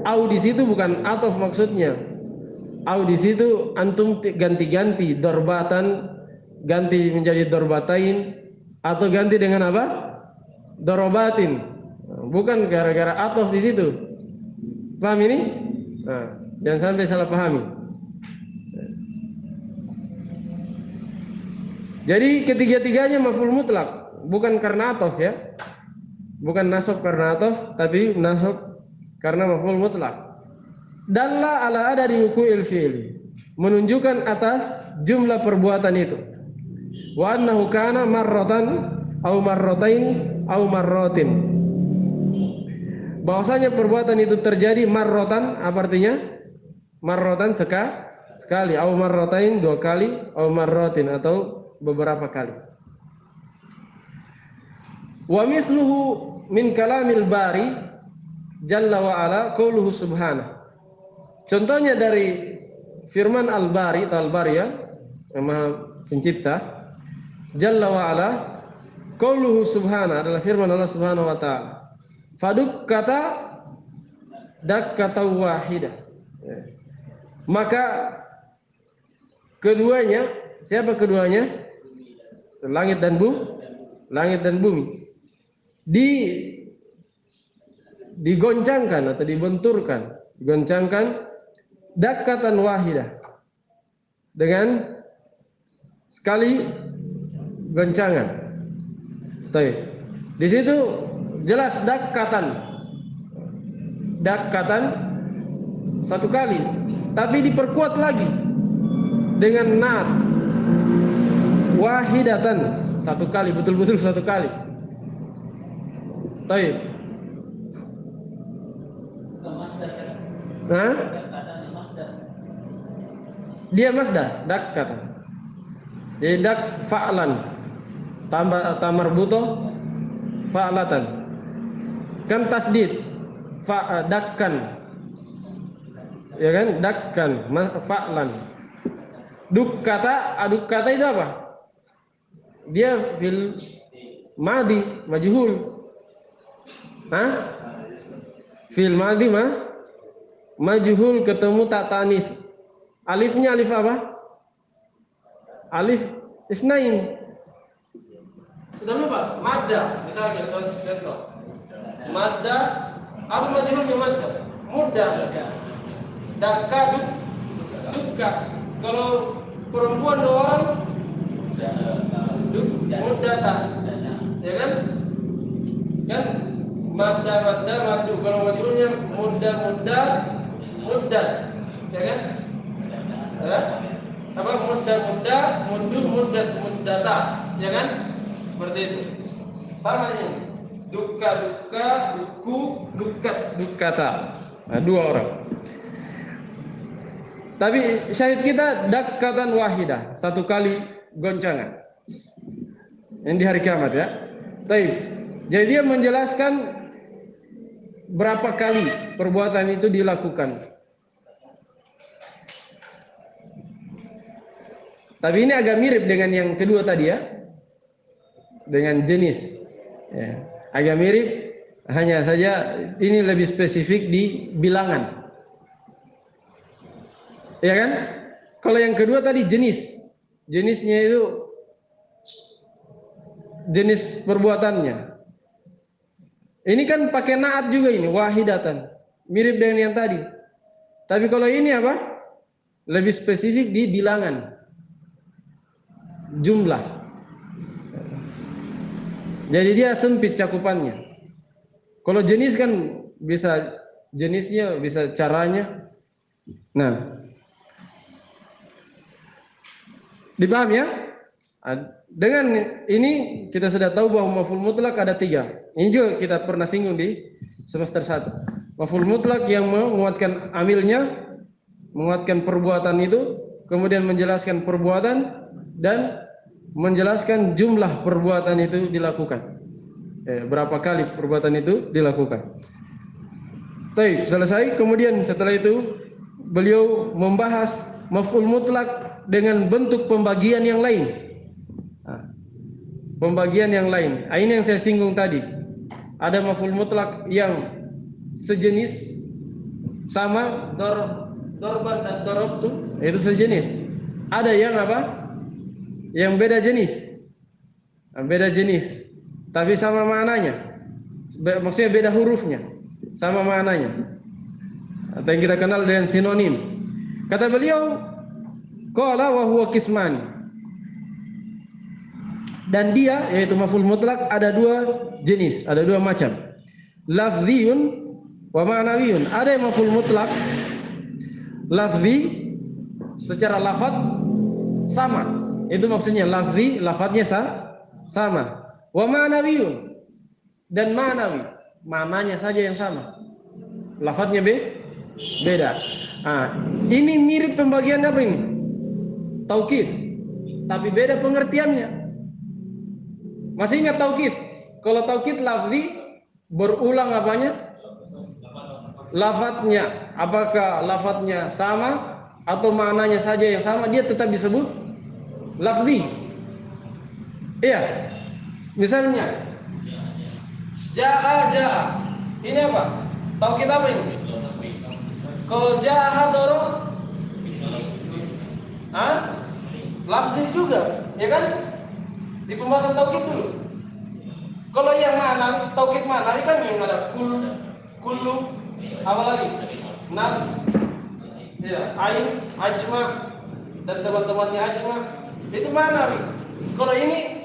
Au di situ bukan atof maksudnya. Au di situ antum ganti-ganti darbatan ganti menjadi darbatain atau ganti dengan apa? Darabatin. Bukan gara-gara atof di situ. Paham ini? Jangan sampai salah pahami. Jadi ketiga-tiganya maf'ul mutlak, bukan karena atof ya. Bukan nasab karena atof, tapi nasab karena maf'ul mutlak. Dalla ala ada di wuqu'il fi'li, menunjukkan atas jumlah perbuatan itu. Wa annahu kana marratan au marratain au marratin. Bahwasanya perbuatan itu terjadi marratan, apa artinya? Marratan sekali, au marratain dua kali, au marratin atau beberapa kali. Wa mithluhu min kalamil bari jalla wa ala qauluhu subhanahu. Contohnya dari firman Al-Bari atau Al-Bari ya, yang Maha Pencipta, jalla wa ala qauluhu subhanahu adalah firman Allah Subhanahu wa taala. Faduk kata dak kata wahidah. Maka keduanya, siapa keduanya? Langit dan bumi. Digoncangkan atau digoncangkan dakatan wahidah dengan sekali goncangan. Baik. Di situ jelas dakatan satu kali, tapi diperkuat lagi dengan nat wahidatan satu kali, betul-betul satu kali. Baik. Hah? Dia masdar, dakatan. Jadi dak fa'lan tambah tamarbuto fa'latan. Kan tasdid dakkan. Ya kan? Dakkan fa'lan. Duk kata itu apa? Dia fil madi majhul. Hah? Fil madi majhul ketemu tak tanis. Alifnya alif apa? Alif isnain. Sudah lupa? Madda misalnya contoh. Madda apa majhulnya madda? Mudah. Dakka dukka. Kalau perempuan dua orang mudah tak? Ya kan? Kan? Madda madu. Kalau majhulnya mudah. Ya kan? Apa muddata. Ya kan? Seperti itu. Sama ini. Duka, duku, dukata. Nah, dua orang. Tapi syahid kita dakatan wahidah, satu kali goncangan. Yang di hari kiamat ya. Baik. Jadi dia menjelaskan berapa kali perbuatan itu dilakukan. Tapi ini agak mirip dengan yang kedua tadi ya. Dengan jenis. Ya. Agak mirip, hanya saja ini lebih spesifik di bilangan. Ya kan? Kalau yang kedua tadi jenisnya itu jenis perbuatannya. Ini kan pakai naat juga ini, wahidatan. Mirip dengan yang tadi. Tapi kalau ini apa? Lebih spesifik di bilangan. Jumlah. Jadi dia sempit cakupannya. Kalau jenis kan bisa jenisnya, bisa caranya. Nah, dipaham ya? Dengan ini kita sudah tahu bahwa maf'ul mutlak ada 3. Ini juga kita pernah singgung di semester 1. Maf'ul mutlak yang menguatkan amilnya, menguatkan perbuatan itu, kemudian menjelaskan perbuatan dan menjelaskan jumlah perbuatan itu dilakukan. Berapa kali perbuatan itu dilakukan. Baik, selesai. Kemudian setelah itu beliau membahas maf'ul mutlak dengan bentuk pembagian yang lain. Pembagian yang lain. Ini yang saya singgung tadi. Ada maf'ul mutlak yang sejenis sama dorban dan dorobtu, itu sejenis. Ada yang apa? Yang beda jenis, tapi sama maknanya. Maksudnya beda hurufnya, sama maknanya. Atau yang kita kenal dengan sinonim. Kata beliau, qala wa huwa qismani. Dan dia, yaitu maf'ul mutlak, ada dua jenis, ada dua macam. Lafziyun wa ma'nawiyun. Ada yang maf'ul mutlak lafzi, secara lafaz sama. Itu maksudnya lafzi, lafadznya sama. Wa ma'nawiyun, dan ma'nawi, maknanya saja yang sama. Lafadznya beda. Ini mirip pembagian apa ini? Taukid, tapi beda pengertiannya. Masih ingat taukid? Kalau taukid lafzi berulang apanya? Lafadznya. Apakah lafadznya sama atau maknanya saja yang sama, dia tetap disebut lafzi. Iya. Misalnya jaa. Ini apa? Taukid apa ini? Kalau jaa hadara, lafzi juga, ya kan? Di pembahasan taukid dulu. Kalau yang mana, taukid mana? Kan yang ada kullu, apa lagi? Nafs, ya, ain, ajma, dan teman-temannya ajma. Itu mana? Kalau ini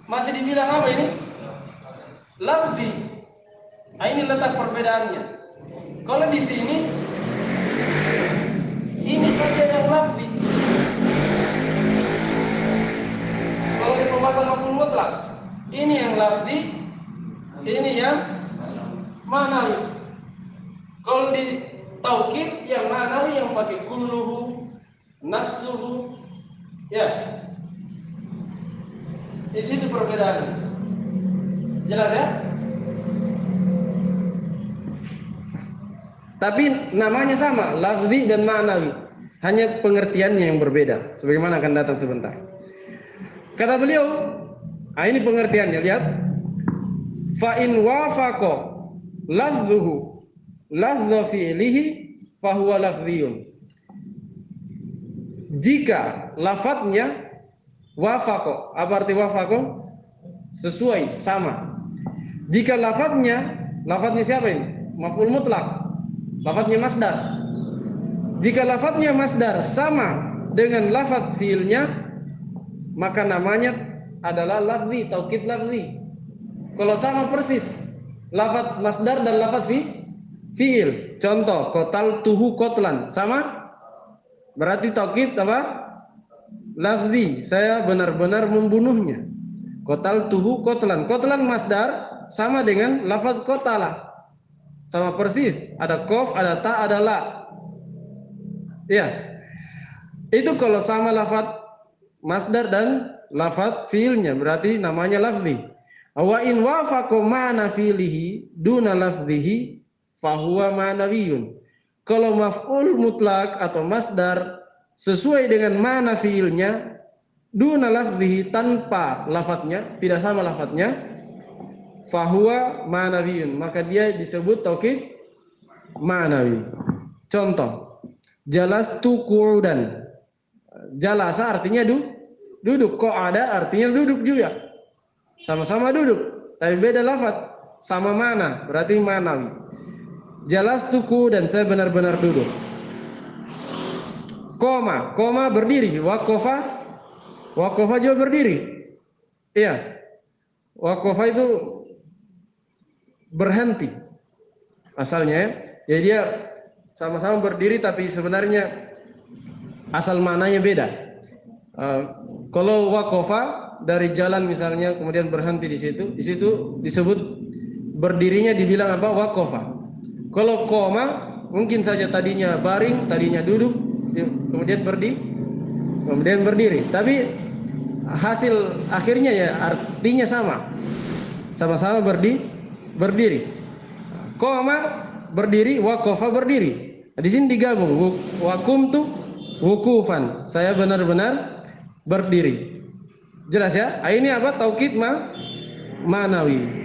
masih dibilang apa ini? Lafzi. Ini letak perbedaannya. Kalau di sini ini saja yang lafzi. Kalau di pembahasan maf'ul mutlak, ini yang lafzi, ini yang ma'nawi. Kalau di taukid yang ma'nawi yang pakai kulluhu, nafsuhu, ya. Di situ perbedaannya. Jelas ya? Tapi namanya sama, lafzi dan ma'nawi. Hanya pengertiannya yang berbeda. Sebagaimana akan datang sebentar. Kata beliau, ini pengertiannya, lihat. Fa in wafaqa lafzuhu lafza fi'lihi fa huwa lafziyun. Jika lafadznya wafaqa, apa arti wafaqa? Sesuai, sama. Jika lafadznya siapa ini? Maf'ul mutlak. Lafadznya masdar. Jika lafadznya masdar sama dengan lafadz fi'ilnya, maka namanya adalah lafzi, taukid lafzi. Kalau sama persis lafadz masdar dan lafadz fi'il. Contoh, qataltuhu qatlan, sama? Berarti taukid apa? Lafzi, saya benar-benar membunuhnya. Qataltuhu qatlan. Qatlan masdar sama dengan lafadz qatala. Sama persis, ada qaf, ada ta, ada la. Iya. Itu kalau sama lafadz masdar dan lafadz fiilnya, berarti namanya lafzi. Wa in wafaqa ma'na fiilihi duna lafzihi fahuwa ma'nawiyun. Kalau maf'ul mutlak atau masdar sesuai dengan mana fiilnya duna lafzihi, tanpa lafadznya, tidak sama lafadznya, fahuwa ma'nawiyun, maka dia disebut taukid ma'nawi. Contoh, jalastu qu'udan. Jalasa artinya duduk, qa'ada artinya duduk juga. Sama-sama duduk, tapi beda lafadz, sama mana, berarti ma'nawi. Jalastu qu'udan, saya benar-benar duduk. Koma berdiri, waqafa juga berdiri. Iya. Waqafa itu berhenti asalnya ya. Jadi dia sama-sama berdiri tapi sebenarnya asal maknanya beda. Kalau waqafa dari jalan misalnya kemudian berhenti di situ disebut berdirinya, dibilang apa? Waqafa. Kalau qoma mungkin saja tadinya baring, tadinya duduk, kemudian berdiri. Tapi hasil akhirnya ya artinya sama-sama berdiri. Qoma berdiri, waqafa berdiri. Di sini digabung, waqumtu wukufan, saya benar-benar berdiri. Jelas ya? Ini apa? Taukid ma'nawi.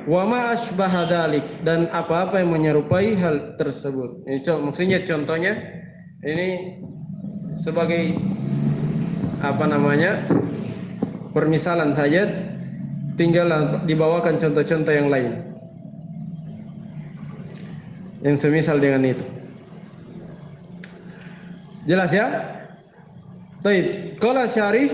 Wa ma asbaha dzalik, dan apa-apa yang menyerupai hal tersebut. Ini maksudnya contohnya ini sebagai permisalan saja, tinggal dibawakan contoh-contoh yang lain yang semisal dengan itu. Jelas ya? Baik, qala syarih,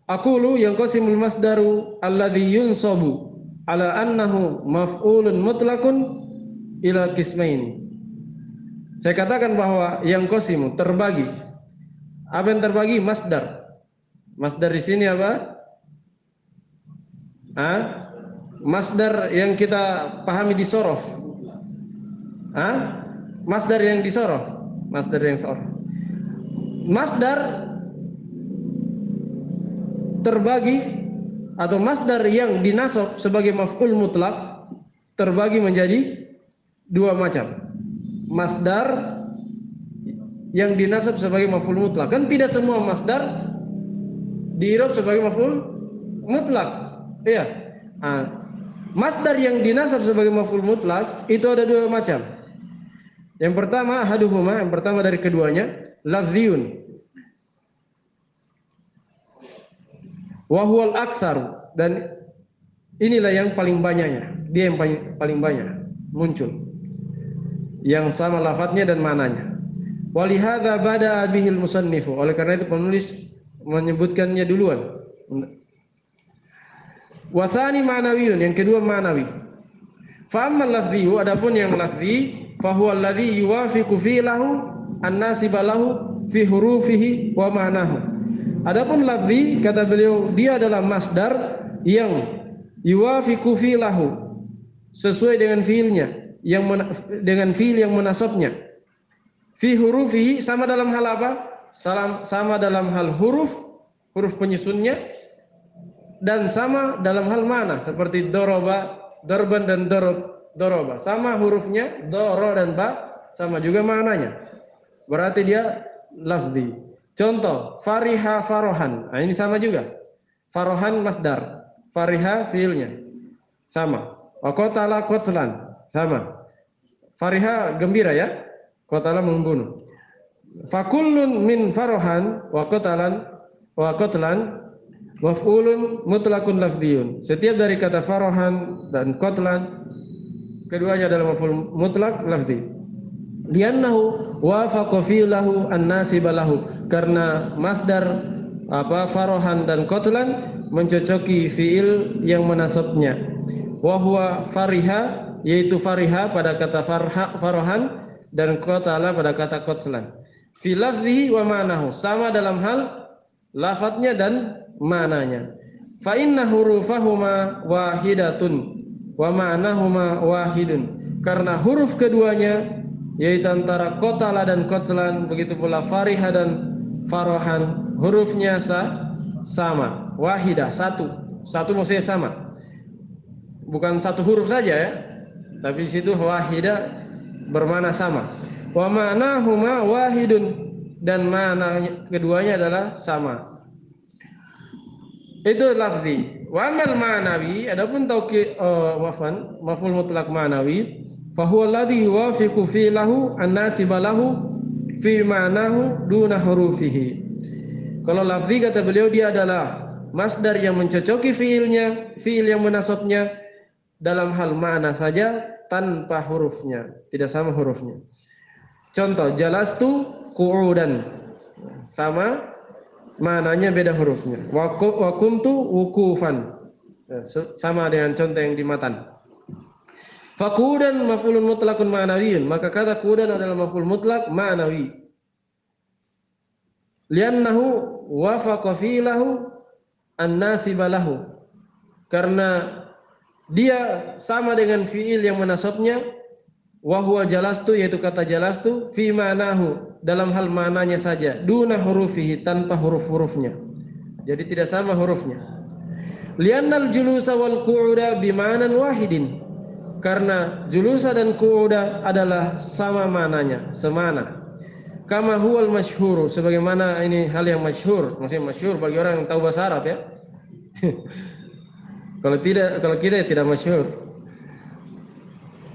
aqulu yanqasimul masdaru alladhi yunsabu ala annahu maf'ulun mutlaqun ila qismain. Saya katakan bahwa yanqasimu terbagi. Apa yang terbagi? Masdar. Masdar di sini apa? Masdar yang kita pahami di sorof. Masdar yang disorof. Masdar yang sorof. Masdar terbagi atau masdar yang dinasab sebagai maf'ul mutlak terbagi menjadi dua macam. Masdar yang dinasab sebagai maf'ul mutlak. Kan tidak semua masdar diirab sebagai maf'ul mutlak. Iya. Masdar yang dinasab sebagai maf'ul mutlak itu ada dua macam. Yang pertama haduhuma, yang pertama dari keduanya lafziyun. Wa huwal aktsar, dan inilah yang paling banyaknya. Dia yang paling banyak muncul. Yang sama lafadznya dan mananya. Walihadza bada bihil musannifu. Oleh karena itu penulis menyebutkannya duluan. Wa tsani ma'nawiyun, yang kedua ma'nawi. Fa ammal lafziyu, adapun yang lafzi, fa huwa alladzi yuwafiqu fi'lahu an-nasiba lahu fi hurufihi wa ma'nahu. Adapun lafzi, kata beliau, dia adalah masdar yang yuwafiqu fi'lahu, sesuai dengan fiilnya, dengan fiil yang menasabnya. Fi hurufihi, sama dalam hal apa? Sama dalam hal huruf penyusunnya, dan sama dalam hal mana, seperti doroba, dorban dan doroba. Sama hurufnya, doro dan ba, sama juga maknanya. Berarti dia lafzi. Contoh, fariha farohan. Nah, ini sama juga. Farohan masdar, fariha fiilnya. Sama. Wa qatala qatlan. Sama. Fariha gembira ya. Qatala membunuh. Fakullun min farohan wa qatlan maf'ulun mutlaqun lafziyun. Setiap dari kata farohan dan qatlan, keduanya adalah maf'ul mutlak lafzi. Liannahu wafaqa fi'lahu an-nasiba lahu, karena masdar farohan dan qatlan mencocoki fi'il yang menasabnya. Wa huwa fariha, yaitu fariha pada kata farohan, dan qatala pada kata qatlan. Fi lafzihi wa ma'nahu, sama dalam hal lafadznya dan mananya. Fa inna hurufahuma wahidatun wa ma'nahuma wahidun, karena huruf keduanya yaitu antara qatala dan qatlan, begitu pula fariha dan farohan, hurufnya sama, wahidah, satu maksudnya sama, bukan satu huruf saja ya, tapi situ wahidah bermakna sama. Wa ma'nahuma wahidun, dan makna keduanya adalah sama. Itu lafzi. Wa amal ma'nawi, adapun maf'ul mutlaq ma'nawi, fa huwa alladhi yuwafiqu fi'lahu an-nasiba lahu fi ma'nahu duna hurufihi. Kalau lafzi, kata beliau, dia adalah masdar yang mencocoki fiilnya, fiil yang menasabnya dalam hal makna saja tanpa hurufnya, tidak sama hurufnya. Contoh, jalastu qu'udan, sama maknanya, beda hurufnya. Wa kuntu wukufan, sama dengan contoh yang di matan. Faqudan maf'ulun mutlaqun ma'nawiyyun, maka kata qudan adalah maf'ul mutlak ma'nawi. Liannahu wafaqa fi'lahu an-nasiba lahu, karena dia sama dengan fi'il yang menasabnya. Wa huwa jalastu, yaitu kata jalastu, fi ma'nahu, dalam hal maknanya saja, duna hurufihi, tanpa huruf-hurufnya. Jadi tidak sama hurufnya. Liannal julusa wal qu'uda bima'nan wahidin, karena julusa dan qu'uda adalah sama maknanya, semana. Kama huwal masyhur, sebagaimana ini hal yang masyhur, maksudnya masyhur bagi orang yang tahu bahasa Arab ya. Kalau kita tidak masyhur.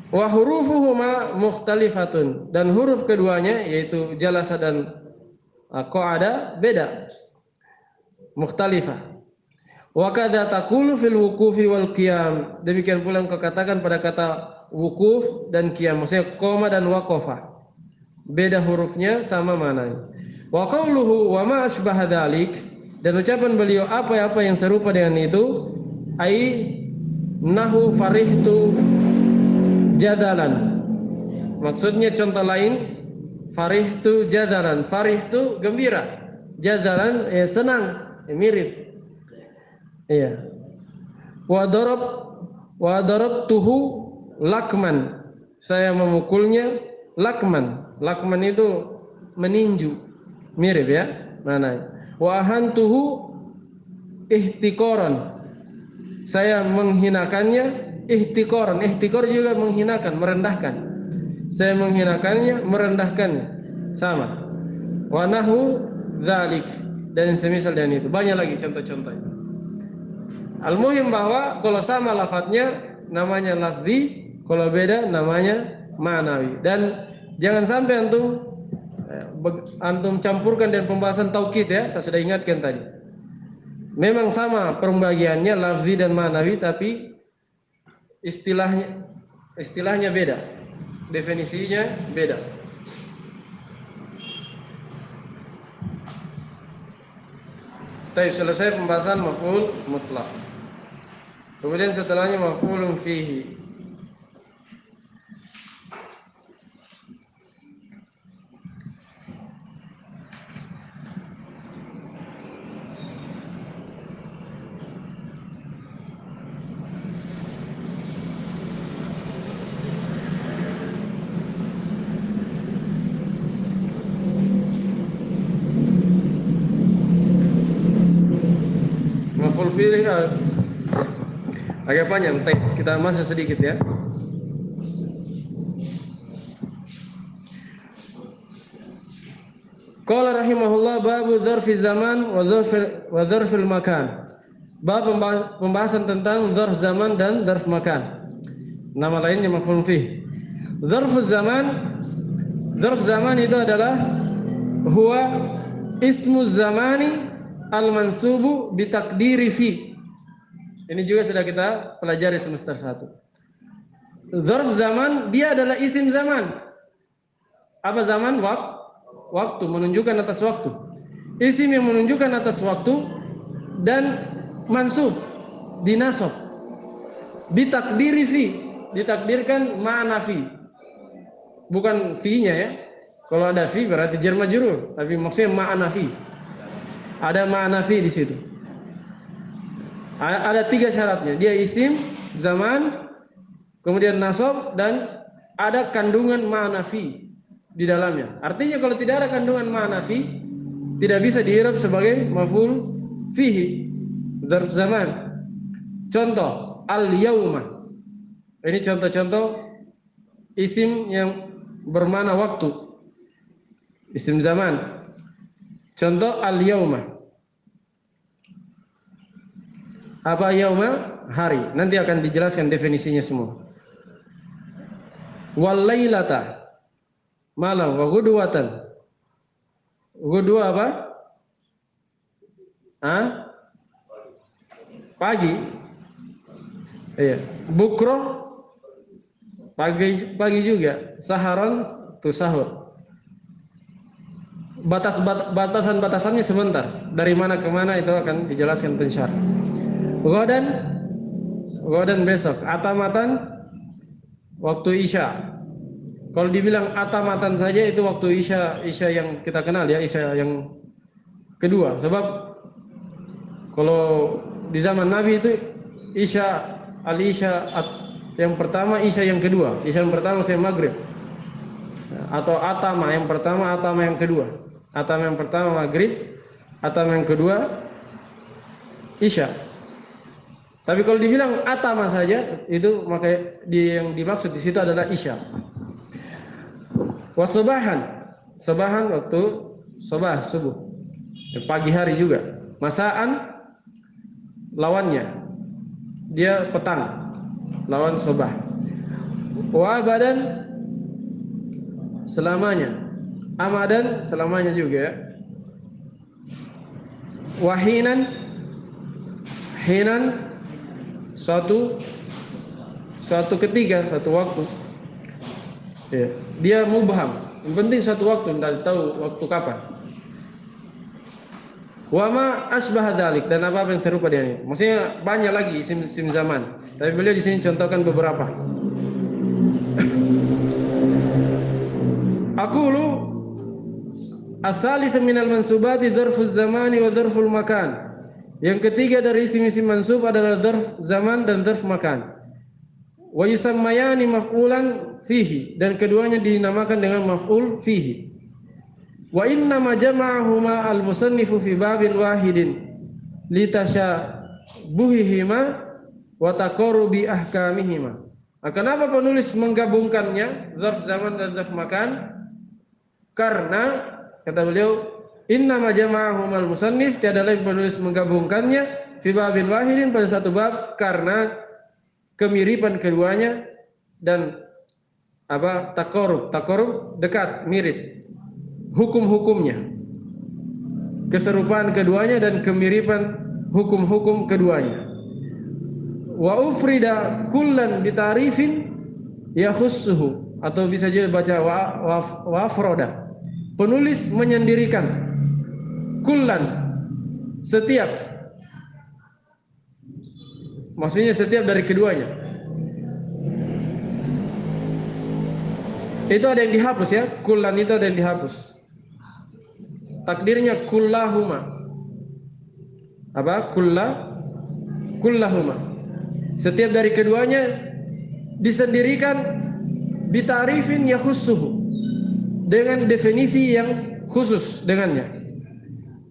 Wa hurufuhuma mukhtalifatun, dan huruf keduanya yaitu jalasa dan qa'ada beda, mukhtalifah. Wa kadza taqulu fil wuqufi wal qiyam, demikian pula engkau katakan pada kata wukuf dan qiyam, maksudnya qoma dan waqafa, beda hurufnya sama maknanya. Wa qauluhu wa ma asbaha dzalik, dan ucapan beliau apa yang serupa dengan itu, ai nahu farihtu jadalan, maksudnya contoh lain, farihtu jadalan, farihtu gembira, jadalan senang, mirip. Iya. Wa darabtuhu lakman, saya memukulnya lakman. Lakman itu meninju, mirip ya mana. Wa ahantuhu ihtikoran, saya menghinakannya, ihtiqaran. Ihtiqar juga menghinakan, merendahkan. Saya menghinakannya, merendahkannya. Sama. Wa nahu dzalik, dan semisal dengan itu. Banyak lagi contoh-contohnya. Al-muhim bahwa kalau sama lafadznya namanya lafzi, kalau beda namanya ma'nawi. Dan jangan sampai antum campurkan dengan pembahasan taukid ya, saya sudah ingatkan tadi. Memang sama pembagiannya lafzi dan ma'nawi, tapi istilahnya beda. Definisinya beda. Baik, selesai pembahasan maf'ul mutlaq. Kemudian setelahnya maf'ulun fihi. Maf'ul fihi agak panjang, kita masih sedikit ya. Qala rahimahullah babu dzarfi zaman wa dzarfil makan. Bab pembahasan tentang dzarf zaman dan dzarf makan. Nama lainnya maf'ul fihi. Dzarfuz zaman, dzarf zaman itu adalah huwa ismu zamani al-mansubu bi taqdiri fi. Ini juga sudah kita pelajari semester 1. Dzarf zaman dia adalah isim zaman. Apa zaman? Waktu, menunjukkan atas waktu. Isim yang menunjukkan atas waktu dan mansub, dinasab. Ditakdiri fi, ditakdirkan ma'na fi. Bukan fi-nya ya. Kalau ada fi berarti jar majrur, tapi maksudnya ma'na fi. Ada ma'na fi di situ. Ada 3 syaratnya. Dia isim, zaman, kemudian nasab, dan ada kandungan ma'na fi di dalamnya. Artinya kalau tidak ada kandungan ma'na fi, tidak bisa diirab sebagai maf'ul fihi, dzarf zaman. Contoh, al-yauma. Ini contoh-contoh isim yang bermakna waktu. Isim zaman. Contoh al-yauma. Apa yauma? Hari. Nanti akan dijelaskan definisinya semua. Wal lailata. Malam. Wa ghudwatan. Ghudwa apa? Pagi. Iya. Bukro. Pagi juga. Saharan tu sahur. Batasan-batasannya sebentar. Dari mana ke mana itu akan dijelaskan pensyarah. Godan besok. Atamatan waktu isya. Kalau dibilang atamatan saja itu waktu isya yang kita kenal ya, isya yang kedua. Sebab kalau di zaman Nabi itu isya al-isya yang pertama, isya yang kedua. Isya yang pertama saya maghrib. Atau atama yang pertama, atama yang kedua. Atama yang pertama maghrib, atama yang kedua isya. Tapi kalau dibilang atama saja itu maka yang dimaksud di situ adalah isya. Wasubahan, subahan waktu subuh, pagi hari juga. Masaan lawannya, dia petang, lawan subah. Wa abadan selamanya, amadan selamanya juga. Wahinan, hinan suatu ketika, satu waktu. Ya, dia mubham. Yang penting satu waktu, tidak tahu waktu kapan. Wa ma asbah dzalik, dan apa yang serupa dengan itu. Maksudnya banyak lagi isim-isim zaman. Tapi beliau di sini contohkan beberapa. Aqulu ats-tsalits minal mansubati dzarfuz zamani wa dzarful makan. Yang ketiga dari isim-isim mansub adalah dzarf zaman dan dzarf makan. Wa yusammayani maf'ulan fihi, dan keduanya dinamakan dengan maf'ul fihi. Wa inna ma jama'ahuma al-musannifu fi babin wahidin litasyabuhihima wa taqarrubi ahkamihima. Nah, kenapa penulis menggabungkannya zarf zaman dan zarf makan? Karena kata beliau, inna ma jama'ahumal musannif, tiada lain penulis menggabungkannya fi babin wahidin, pada satu bab, karena kemiripan keduanya dan taqarrub dekat, mirip hukum-hukumnya, keserupaan keduanya dan kemiripan hukum-hukum keduanya. Wa ufrida kullan bitarifin yakhussuhu, atau bisa juga baca wa afroda. Penulis menyendirikan kullan, setiap, maksudnya setiap dari keduanya. Itu ada yang dihapus ya, kullan itu ada yang dihapus. Takdirnya kullahuma. Kullahuma. Setiap dari keduanya disendirikan bitarifin yakhussuhu, dengan definisi yang khusus dengannya.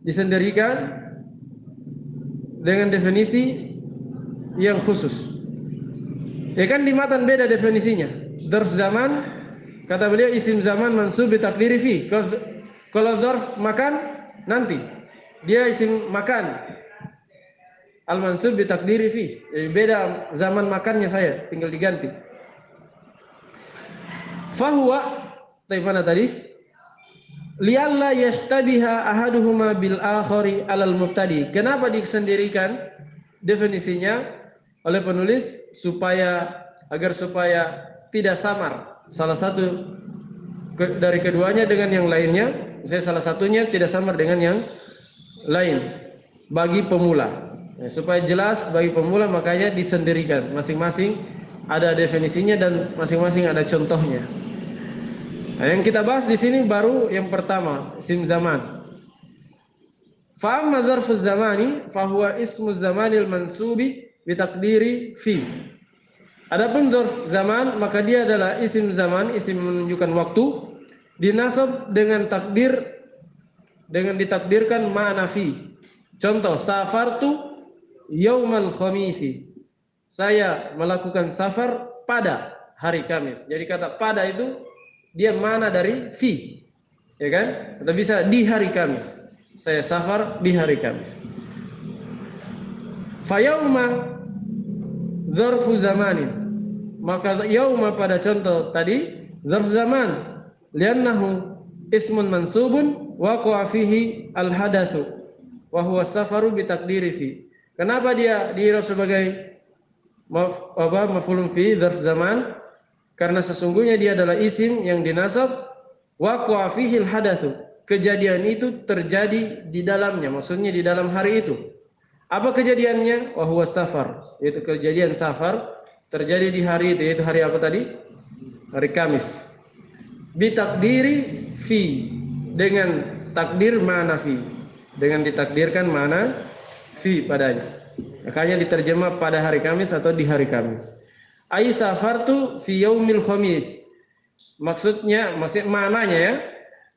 Disendirikan dengan definisi yang khusus. Ya kan di matan beda definisinya. Dzarf zaman, kata beliau, isim zaman mansub bi takdiri fi. Kalau dzarf makan nanti dia isim makan al mansub bi takdiri fi. Jadi beda zaman makannya, saya tinggal diganti. Fahuwa, mana tadi? Lialla yashtabiha ahaduhuma bil akhari alal mubtadi. Kenapa disendirikan definisinya oleh penulis? Agar supaya tidak samar salah satu dari keduanya dengan yang lainnya. Misalnya salah satunya tidak samar dengan yang lain bagi pemula. Supaya jelas bagi pemula, makanya disendirikan. Masing-masing ada definisinya dan masing-masing ada contohnya. Nah, yang kita bahas di sini baru yang pertama, isim zaman. Fa amma dzarfuz zamani fa huwa ismu zamanil mansubi bi taqdiri fi. Adapun dzarf zaman, maka dia adalah isim zaman, isim menunjukkan waktu, dinasab dengan ditakdirkan ma'na fi. Contoh, safartu yaumal khamisi. Saya melakukan safar pada hari Kamis. Jadi kata pada itu dia mana dari fi, ya kan? Atau bisa di hari Kamis. Saya safar di hari Kamis. Fa yauma dzarfu zamanin. Maka yauma pada contoh tadi dzarf zaman, li'annahu ismun mansubun waqa'a fihi al-hadatsu wa huwa safaru bi taqdiri fi. Kenapa dia diirab sebagai maf'ulun fi dzarf zaman? Karena sesungguhnya dia adalah isim yang dinasab waqa'a fihi al-hadatsu. Kejadian itu terjadi di dalamnya, maksudnya di dalam hari itu. Apa kejadiannya? Wa huwa safar, yaitu kejadian safar terjadi di hari itu, yaitu hari apa tadi? Hari Kamis. Bi takdiri fi, dengan takdir mana fi, dengan ditakdirkan mana fi padanya. Makanya diterjemah pada hari Kamis atau di hari Kamis. Ai safartu fi yaumil khamis. Maksud maknanya ya,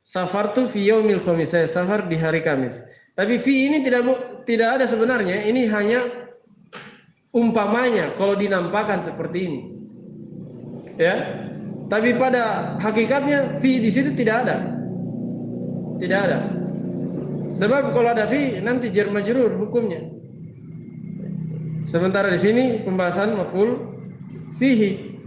safartu fi yaumil khamis, saya safar di hari Kamis. Tapi fi ini tidak ada sebenarnya, ini hanya umpamanya kalau dinampakkan seperti ini. Ya. Tapi pada hakikatnya fi di situ tidak ada. Tidak ada. Sebab kalau ada fi nanti jar majrur hukumnya. Sementara di sini pembahasan maf'ul fihi.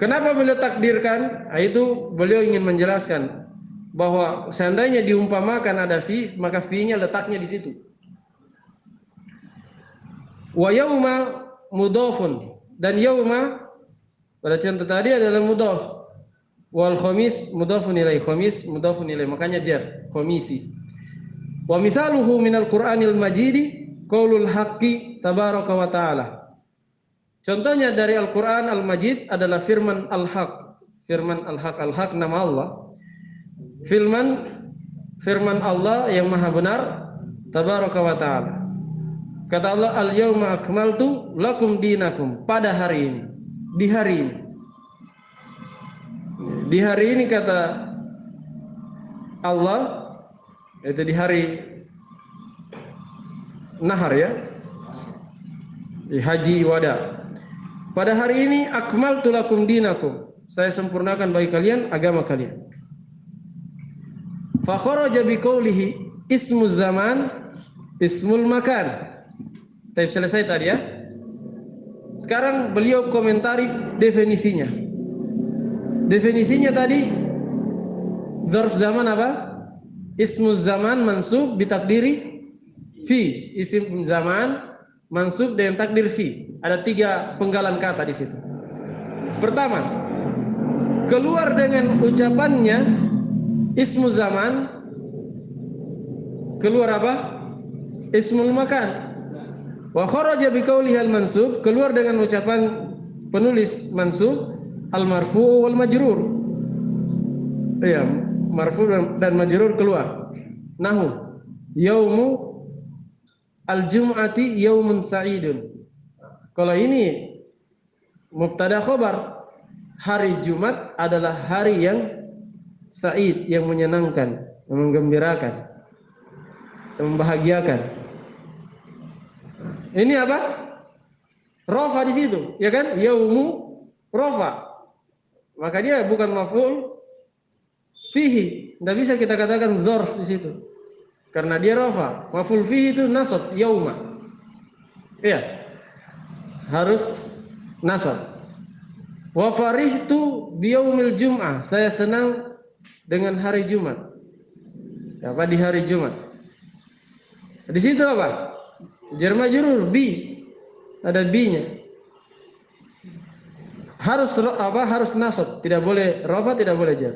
Kenapa beliau takdirkan? Itu beliau ingin menjelaskan bahwa seandainya diumpamakan ada fi, maka fi-nya letaknya di situ. Wa yauma mudhafun, dan yauma pada contoh tadi adalah mudhaf. Wal khamis mudhafun ilaih, khamis mudhafun ilaih, makanya jar khamisi. Wa mithaluhu minal Qur'anil Majidi qaulul haqqi tabaraka wa ta'ala. Contohnya dari Al-Qur'an Al-Majid adalah firman Al-Haq. Firman Al-Haq, Al-Haq nama Allah. Firman Allah yang maha benar, tabaraka wa ta'ala. Kata Allah, al-yawma akmaltu lakum dinakum, pada hari ini, di hari ini. Di hari ini kata Allah, itu di hari nahar ya. haji wada. Pada hari ini akmaltu lakum dinakum, saya sempurnakan bagi kalian agama kalian. Fa kharaja bi qawlihi ismuz zaman ismul makan. Tapi selesai tadi ya. Sekarang beliau komentari definisinya. Definisinya tadi zarf zaman apa? Ismuz zaman mansub bitakdiri fi. Isim zaman mansub dengan takdir fi. Ada 3 penggalan kata di situ. Pertama, keluar dengan ucapannya ismu zaman, keluar apa? Ismul makan. Wa kharaja biqaulihi al mansub, keluar dengan ucapan penulis mansub al marfu wal majrur. Iya, marfu dan majrur keluar. Nahu yaumu al jum'ati yaumun sa'idun. Kalau ini mubtada khobar, hari Jumat adalah hari yang sa'id, yang menyenangkan, yang menggembirakan, yang membahagiakan. Ini apa? Rofa di situ, ya kan? Yaumu rofa. Maka dia bukan maf'ul fihi. Tidak bisa kita katakan dzarf di situ. Karena dia rofa. Maf'ul fihi itu nasab, yauma. Iya. Harus nasab. Wa farihtu biyaumil jum'ah, saya senang dengan hari Jumat. Apa di hari Jumat? Di situ apa? Jar majrur bi. Ada bi-nya. Harus apa? Harus nasab, tidak boleh rafa, tidak boleh jar.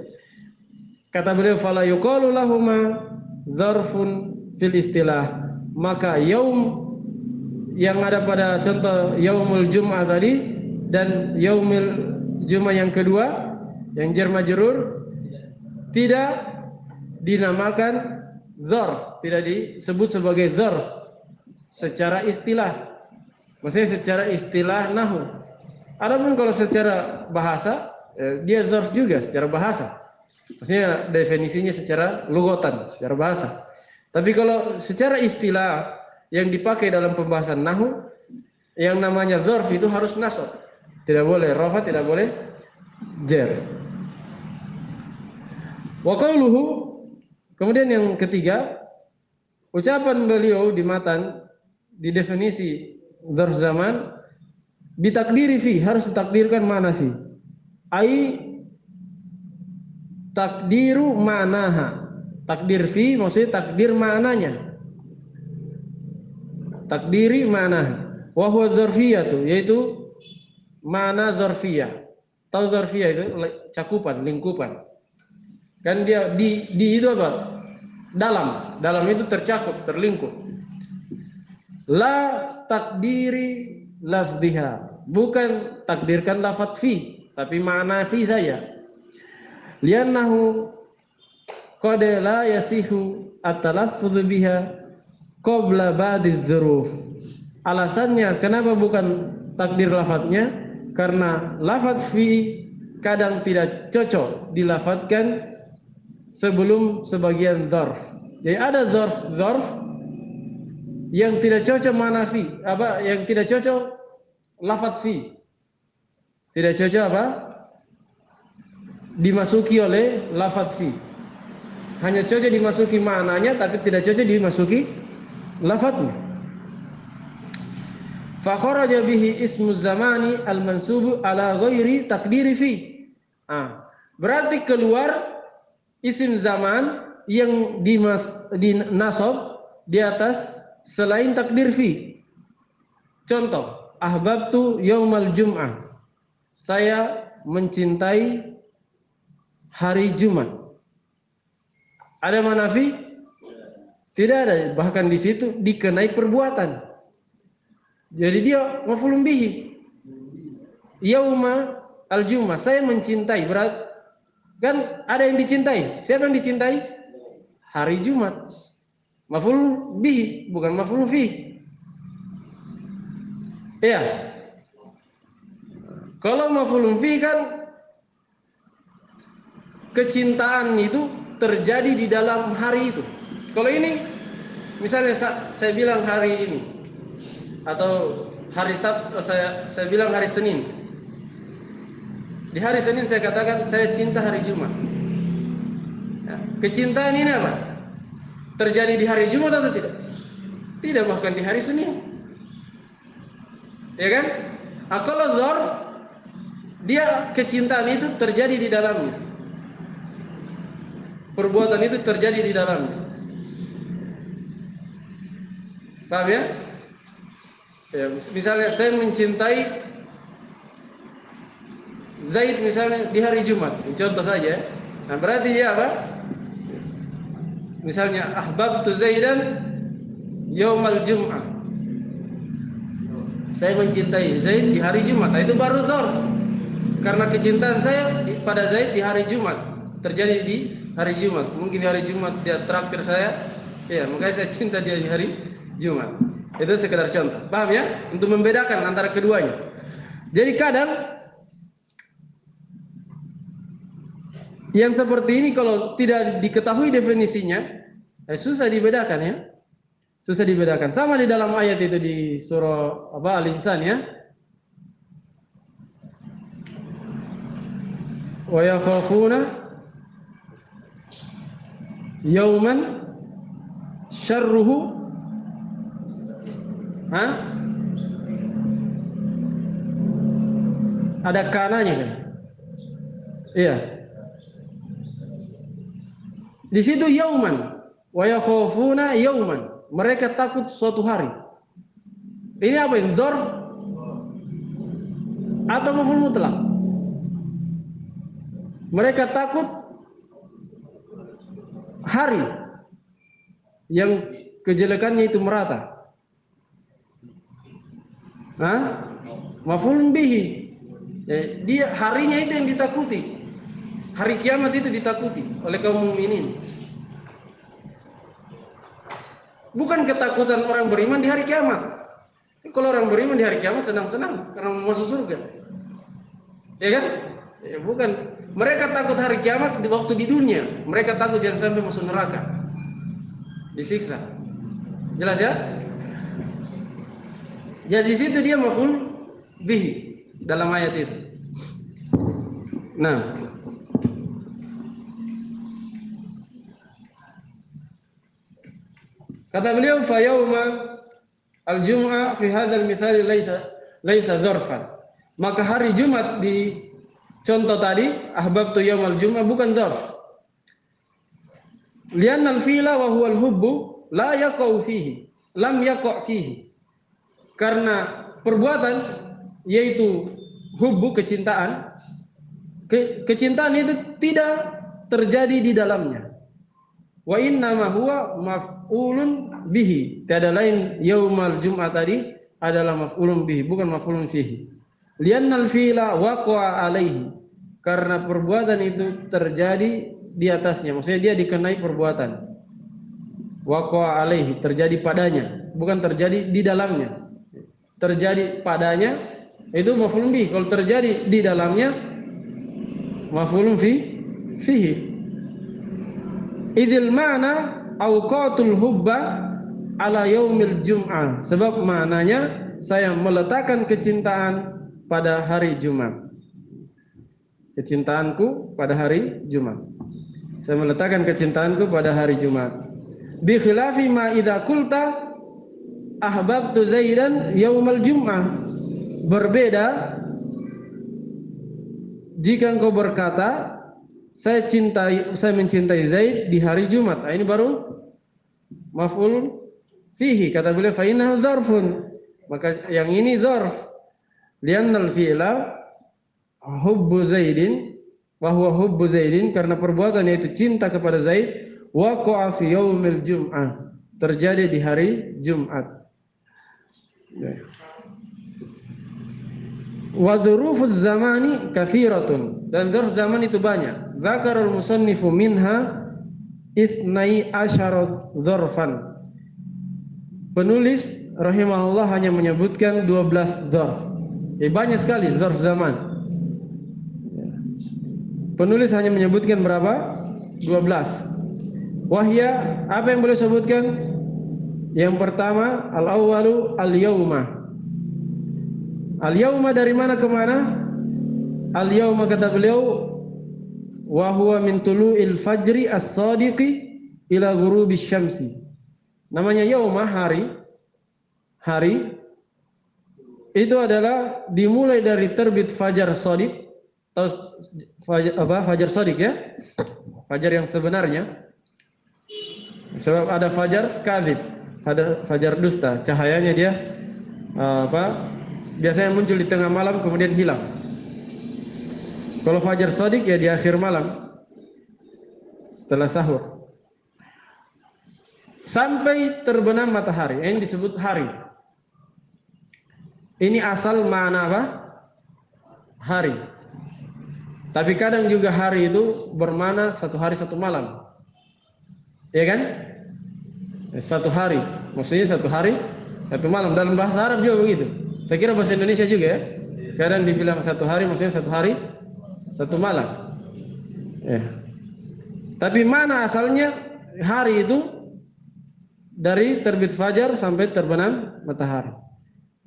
Kata beliau fala yuqalu lahuma dzarfun fil istilah. Maka yaum yang ada pada contoh yaumul jum'ah tadi dan yaumil jum'ah yang kedua yang jar majrur tidak dinamakan dzarf, tidak disebut sebagai dzarf secara istilah. Maksudnya secara istilah nahwu. Adapun kalau secara bahasa dia dzarf juga secara bahasa. Maksudnya definisinya secara lughatan, secara bahasa. Tapi kalau secara istilah yang dipakai dalam pembahasan nahwu, yang namanya dzarf itu harus nasab. Tidak boleh rafa, tidak boleh jar. Wa qauluhu, kemudian yang ketiga, ucapan beliau di matan di definisi dzarf zaman bitakdiri fi, harus ditakdirkan mana fi. Ai takdiru manaha. Takdir fi maksudnya takdir maknanya. Takdiri mana? Wa huwa dzarfiyatu, yaitu mana dzarfiyah. Tahu dzarfiyah itu cakupan, lingkupan. Kan dia di itu apa? Dalam itu tercakup, terlingkup. La takdiri lafziha, bukan takdirkan lafaz fi, tapi makna fi saja. Liannahu qad la yasihu at-talaffuz biha qabla ba'diz dzuruf. Alasannya kenapa bukan takdir lafadznya? Karena lafadz fi kadang tidak cocok dilafadzkan sebelum sebagian dzarf. Jadi ada dzarf yang tidak cocok mana fi, apa yang tidak cocok lafadz fi. Tidak cocok apa? Dimasuki oleh lafadz fi. Hanya cocok dimasuki maknanya tapi tidak cocok dimasuki lafadznya. Fa kharaja bihi ismu zamani al-mansubu ala ghairi takdiri fi. Berarti keluar isim zaman yang dinasab di atas selain takdir fi. Contoh, ahbabtu yaumal jum'ah. Saya mencintai hari Jumat. Ada mana fi? Tidak ada, bahkan di situ dikenai perbuatan. Jadi dia maf'ulun bihi. Yauma al-jum'ah, saya mencintai, berat kan ada yang dicintai. Siapa yang dicintai? Hari Jumat. Maf'ulun bihi, bukan maf'ulun fihi. Iya. Kalau maf'ulun fihi kan kecintaan itu terjadi di dalam hari itu. Kalau ini misalnya saya bilang hari ini atau hari Sabtu, saya bilang hari Senin. Di hari Senin saya katakan saya cinta hari Jumat. Ya, kecintaan ini apa? Terjadi di hari Jumat atau tidak? Tidak, bahkan di hari Senin. Ya kan? Kalau dzarf, dia kecintaan itu terjadi di dalamnya. Perbuatan itu terjadi di dalamnya. Paham ya? Ya, misalnya saya mencintai Zaid misalnya di hari Jumat, contoh saja. Nah, berarti dia apa? Misalnya ahbabtu Zaidan yaumal Jum'ah. Saya mencintai Zaid di hari Jumat. Nah, itu baru dzarf. Karena kecintaan saya pada Zaid di hari Jumat, terjadi di hari Jumat. Mungkin di hari Jumat dia traktir saya, ya, makanya saya cinta dia di hari Jumat. Itu sekedar contoh. Paham ya? Untuk membedakan antara keduanya. Jadi kadang yang seperti ini kalau tidak diketahui definisinya, susah dibedakan ya. Susah dibedakan. Sama di dalam ayat itu di surah Al-Insan ya. Wa yakhafuna yauman syarruhu ada kananya kan? Iya. Di situ yauman, wa yakhafuna yauman. Mereka takut suatu hari. Ini apa ini? Dzarf atau maf'ul mutlaq? Mereka takut hari yang kejelekannya itu merata. Maf'ulun bihi. Dia harinya itu yang ditakuti. Hari kiamat itu ditakuti oleh kaum mukminin. Bukan ketakutan orang beriman di hari kiamat. Kalau orang beriman di hari kiamat senang-senang karena mau masuk surga. Ya kan? Ya, bukan. Mereka takut hari kiamat di waktu di dunia. Mereka takut jangan sampai masuk neraka, disiksa. Jelas ya? Jadi di situ dia maf'ul bihi dalam ayat itu. Nah, kata beliau, fa yauma al-jum'ah fi hadzal mithal laisa dzarfan. Maka hari Jumat di contoh tadi, ahbabtu yaumal jum'ah, bukan dzarf. Li'anna al-fi'la wa huwa al-hubbu la yaqa'u fihi, lam yaqa' fihi. Karena perbuatan yaitu hubbu, kecintaan, kecintaan itu tidak terjadi di dalamnya. Wa inna ma huwa maf'ulun bihi. Tiada lain yaumal jum'ah tadi adalah maf'ulun bihi, bukan maf'ulun fihi. Li'annal fi'la waqa'a alaihi. Karena perbuatan itu terjadi di atasnya. Maksudnya dia dikenai perbuatan. Waqa'a alaihi, terjadi padanya, bukan terjadi di dalamnya. Terjadi padanya itu maf'ulun bihi. Kalau terjadi di dalamnya maf'ulun fihi. Idil ma'na awqatul hubba ala yaumil jum'ah. Sebab maknanya saya meletakkan kecintaan pada hari Jumat. Kecintaanku pada hari Jumat. Saya meletakkan kecintaanku pada hari Jumat. Bi khilafi ma idza qulta ahbabtu Zaidan yaumal jum'ah. Berbeda jika engkau berkata saya mencintai Zaid di hari Jumat. Nah, ini baru maf'ul fihi. Kata beliau fa innahu dzarfun. Maka yang ini dzarf. Li'annal fi'la hubbu Zaidin wa huwa hubbu Zaidin, karena perbuatannya itu cinta kepada Zaid, waqa'a fi yaumil jum'ah. Terjadi di hari Jumat. Wa dzurufuz zamani katsiratun, dan dzuruf zaman itu banyak. Dzakarul musannifu minha ithnai asyarat dzurfan. Penulis rahimahullah hanya menyebutkan 12 dzurf. Banyak sekali dzurf zaman. Penulis hanya menyebutkan berapa? 12. Wahya, apa yang boleh sebutkan? Yang pertama al-awwalu al-yauma. Al-yauma dari mana ke mana? Al-yauma kata beliau, wa huwa min tulu'il fajri as-sadiqi ila ghurubisy syamsi. Namanya yauma hari itu adalah dimulai dari terbit fajar shadiq atau fajar shadiq ya. Fajar yang sebenarnya. Sebab ada fajar kadzib, ada fajar dusta, cahayanya dia biasanya muncul di tengah malam kemudian hilang. Kalau fajar shadiq ya di akhir malam setelah sahur. Sampai terbenam matahari, yang disebut hari. Ini asal makna apa? Hari. Tapi kadang juga hari itu bermakna satu hari satu malam. Ya kan? Satu hari, maksudnya satu hari satu malam. Dalam bahasa Arab juga begitu. Saya kira bahasa Indonesia juga ya. Kadang dibilang satu hari, maksudnya satu hari satu malam. Ya. Tapi mana asalnya hari itu dari terbit fajar sampai terbenam matahari.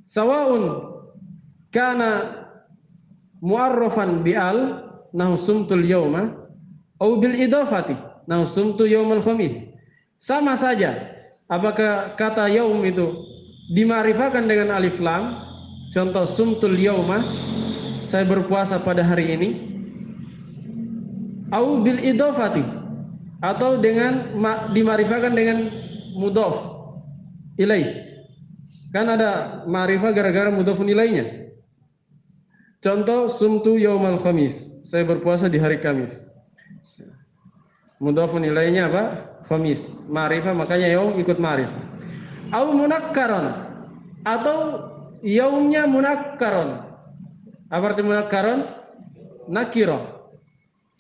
Sawaun kana mu'arrafan bi'al nahu sumtul yawma au bil idafati nahu sumtu yawmal khamis. Sama saja apakah kata yaum itu dimarifakan dengan alif lam, contoh sumtul yawma, saya berpuasa pada hari ini, au bil idafati, atau dengan dimarifakan dengan mudhaf ilaih. Kan ada ma'rifah gara-gara mudhafun ilainya. Contoh sumtu yaumal khamis, saya berpuasa di hari Kamis. Mudhafun ilainya apa? Khamis. Ma'rifah makanya yaum ikut ma'rifah. Au munakkaron, atau yaumnya munakkaron. Apa arti munakkaron? Nakira.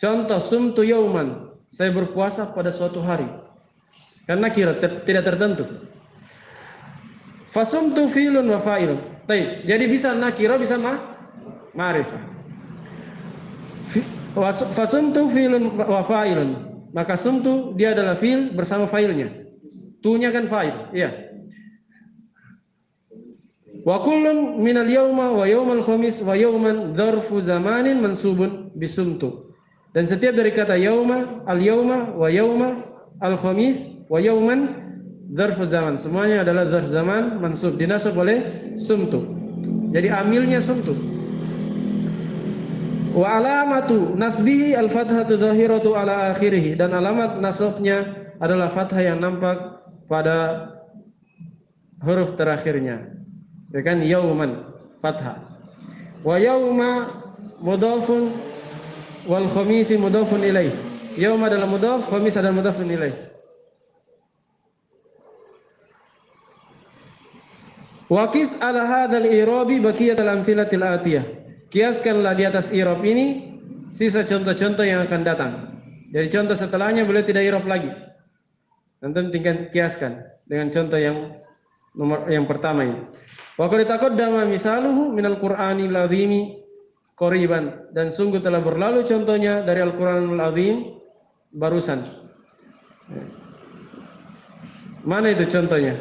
Contoh sumtu yauman, saya berpuasa pada suatu hari. Kan nakira tidak tertentu. Fasumtu fi'lun wa fa'ilun. Baik, jadi bisa nakira bisa ma'rifah. Fasumtu fi'lun wa fa'ilun. Maka sumtu dia adalah fi'il bersama fa'ilnya. Tu-nya kan fa'il, iya. Wa kullun minal yawma wa yawmal khamis wa yawman dzarfu zamanin mansubun bisumtu. Dan setiap dari kata yauma, al-yauma wa yauma, al-khamis wa yawman dzarfu zaman, semuanya adalah dzarf zaman mansub dinasab oleh sumtu. Jadi amilnya sumtu. Wa alamatu nasbihi al-fathatu dzahiratu ala akhirih, dan alamat nasabnya adalah fathah yang nampak pada huruf terakhirnya. Ya kan, yauman fathah. Wa yauma mudhafun wal khamisi mudhafun ilaih. Yaum adalah mudhaf, khamis adalah mudhafun ilaih. Waqis ala hadzal i'rabi baqiyat al-amthilatil atiyah. Kiaskanlah di atas i'rab ini sisa contoh-contoh yang akan datang. Jadi contoh setelahnya boleh tidak i'rab lagi. Nanti tinggal kiaskan dengan contoh yang pertama ini. Wa qad taqaddama misaluhu minal Qur'anil azimi qariban, dan sungguh telah berlalu contohnya dari Al-Qur'anul azim barusan. Mana itu contohnya?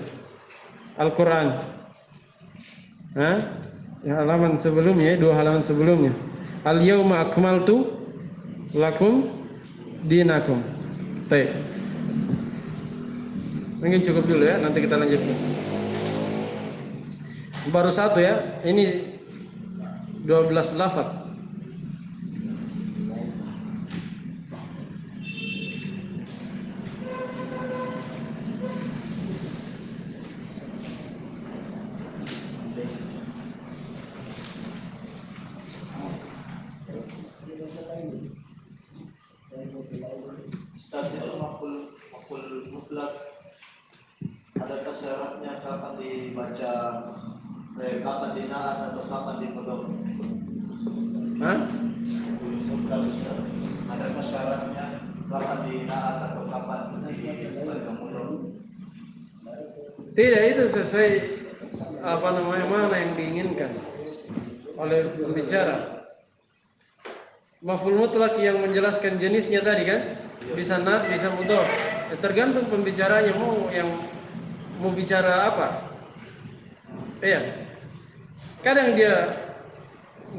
Al-Qur'an. Ya, halaman sebelumnya, dua halaman sebelumnya. Al-yauma akmaltu lakum dinakum. Baik. Mungkin cukup dulu ya, nanti kita lanjutkan. Baru satu ya, ini 12 lafaz. Ustaz, itu makul mutlak, adakah syaratnya kapan dibaca, kapan dinaat atau kapan dimudhaf? Makul mutlak, Ustaz, adakah syaratnya kapan dinaat atau kapan dibaca mudhaf? Tidak, itu sesuai mana yang diinginkan oleh pembicara. Maf'ul mutlak yang menjelaskan jenisnya tadi kan, bisa naat, bisa mudhaf. Ya, tergantung pembicaranya mau bicara apa. Iya. Kadang dia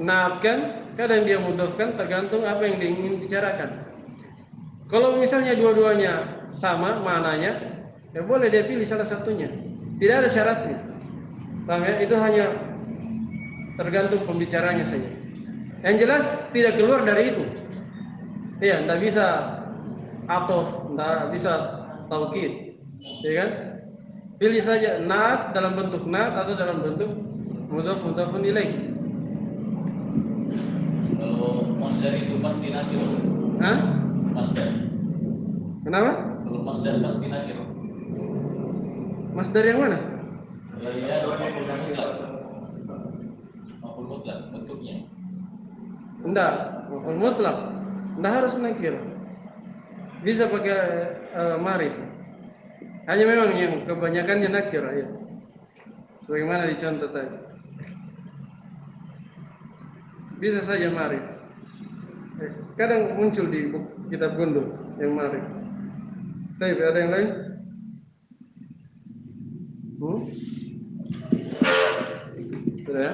naatkan, kadang dia mudhofkan, tergantung apa yang dia ingin bicarakan. Kalau misalnya dua-duanya sama maknanya, ya boleh dia pilih salah satunya. Tidak ada syaratnya. Paham ya? Itu hanya tergantung pembicaranya saja. Yang jelas tidak keluar dari itu. Iya, tidak bisa atof, tidak bisa taukid, ya kan? Pilih saja naat dalam bentuk naat atau dalam bentuk mudhaf ilaih. Kalau masdar itu pasti nakir. Hah? Masdar. Kenapa? Kalau masdar pasti nakir. Masdar yang mana? Ya, maf'ul mutlak bentuknya. Enggak, maf'ul mutlak. Enggak harus nakir. Bisa pakai marif. Hanya memang yang kebanyakannya nakir ya. Sebagaimana dicontoh tadi. Bisa saja marif. Kadang muncul di kitab Gundul yang marif. Tapi ada yang lain? Sudah ya?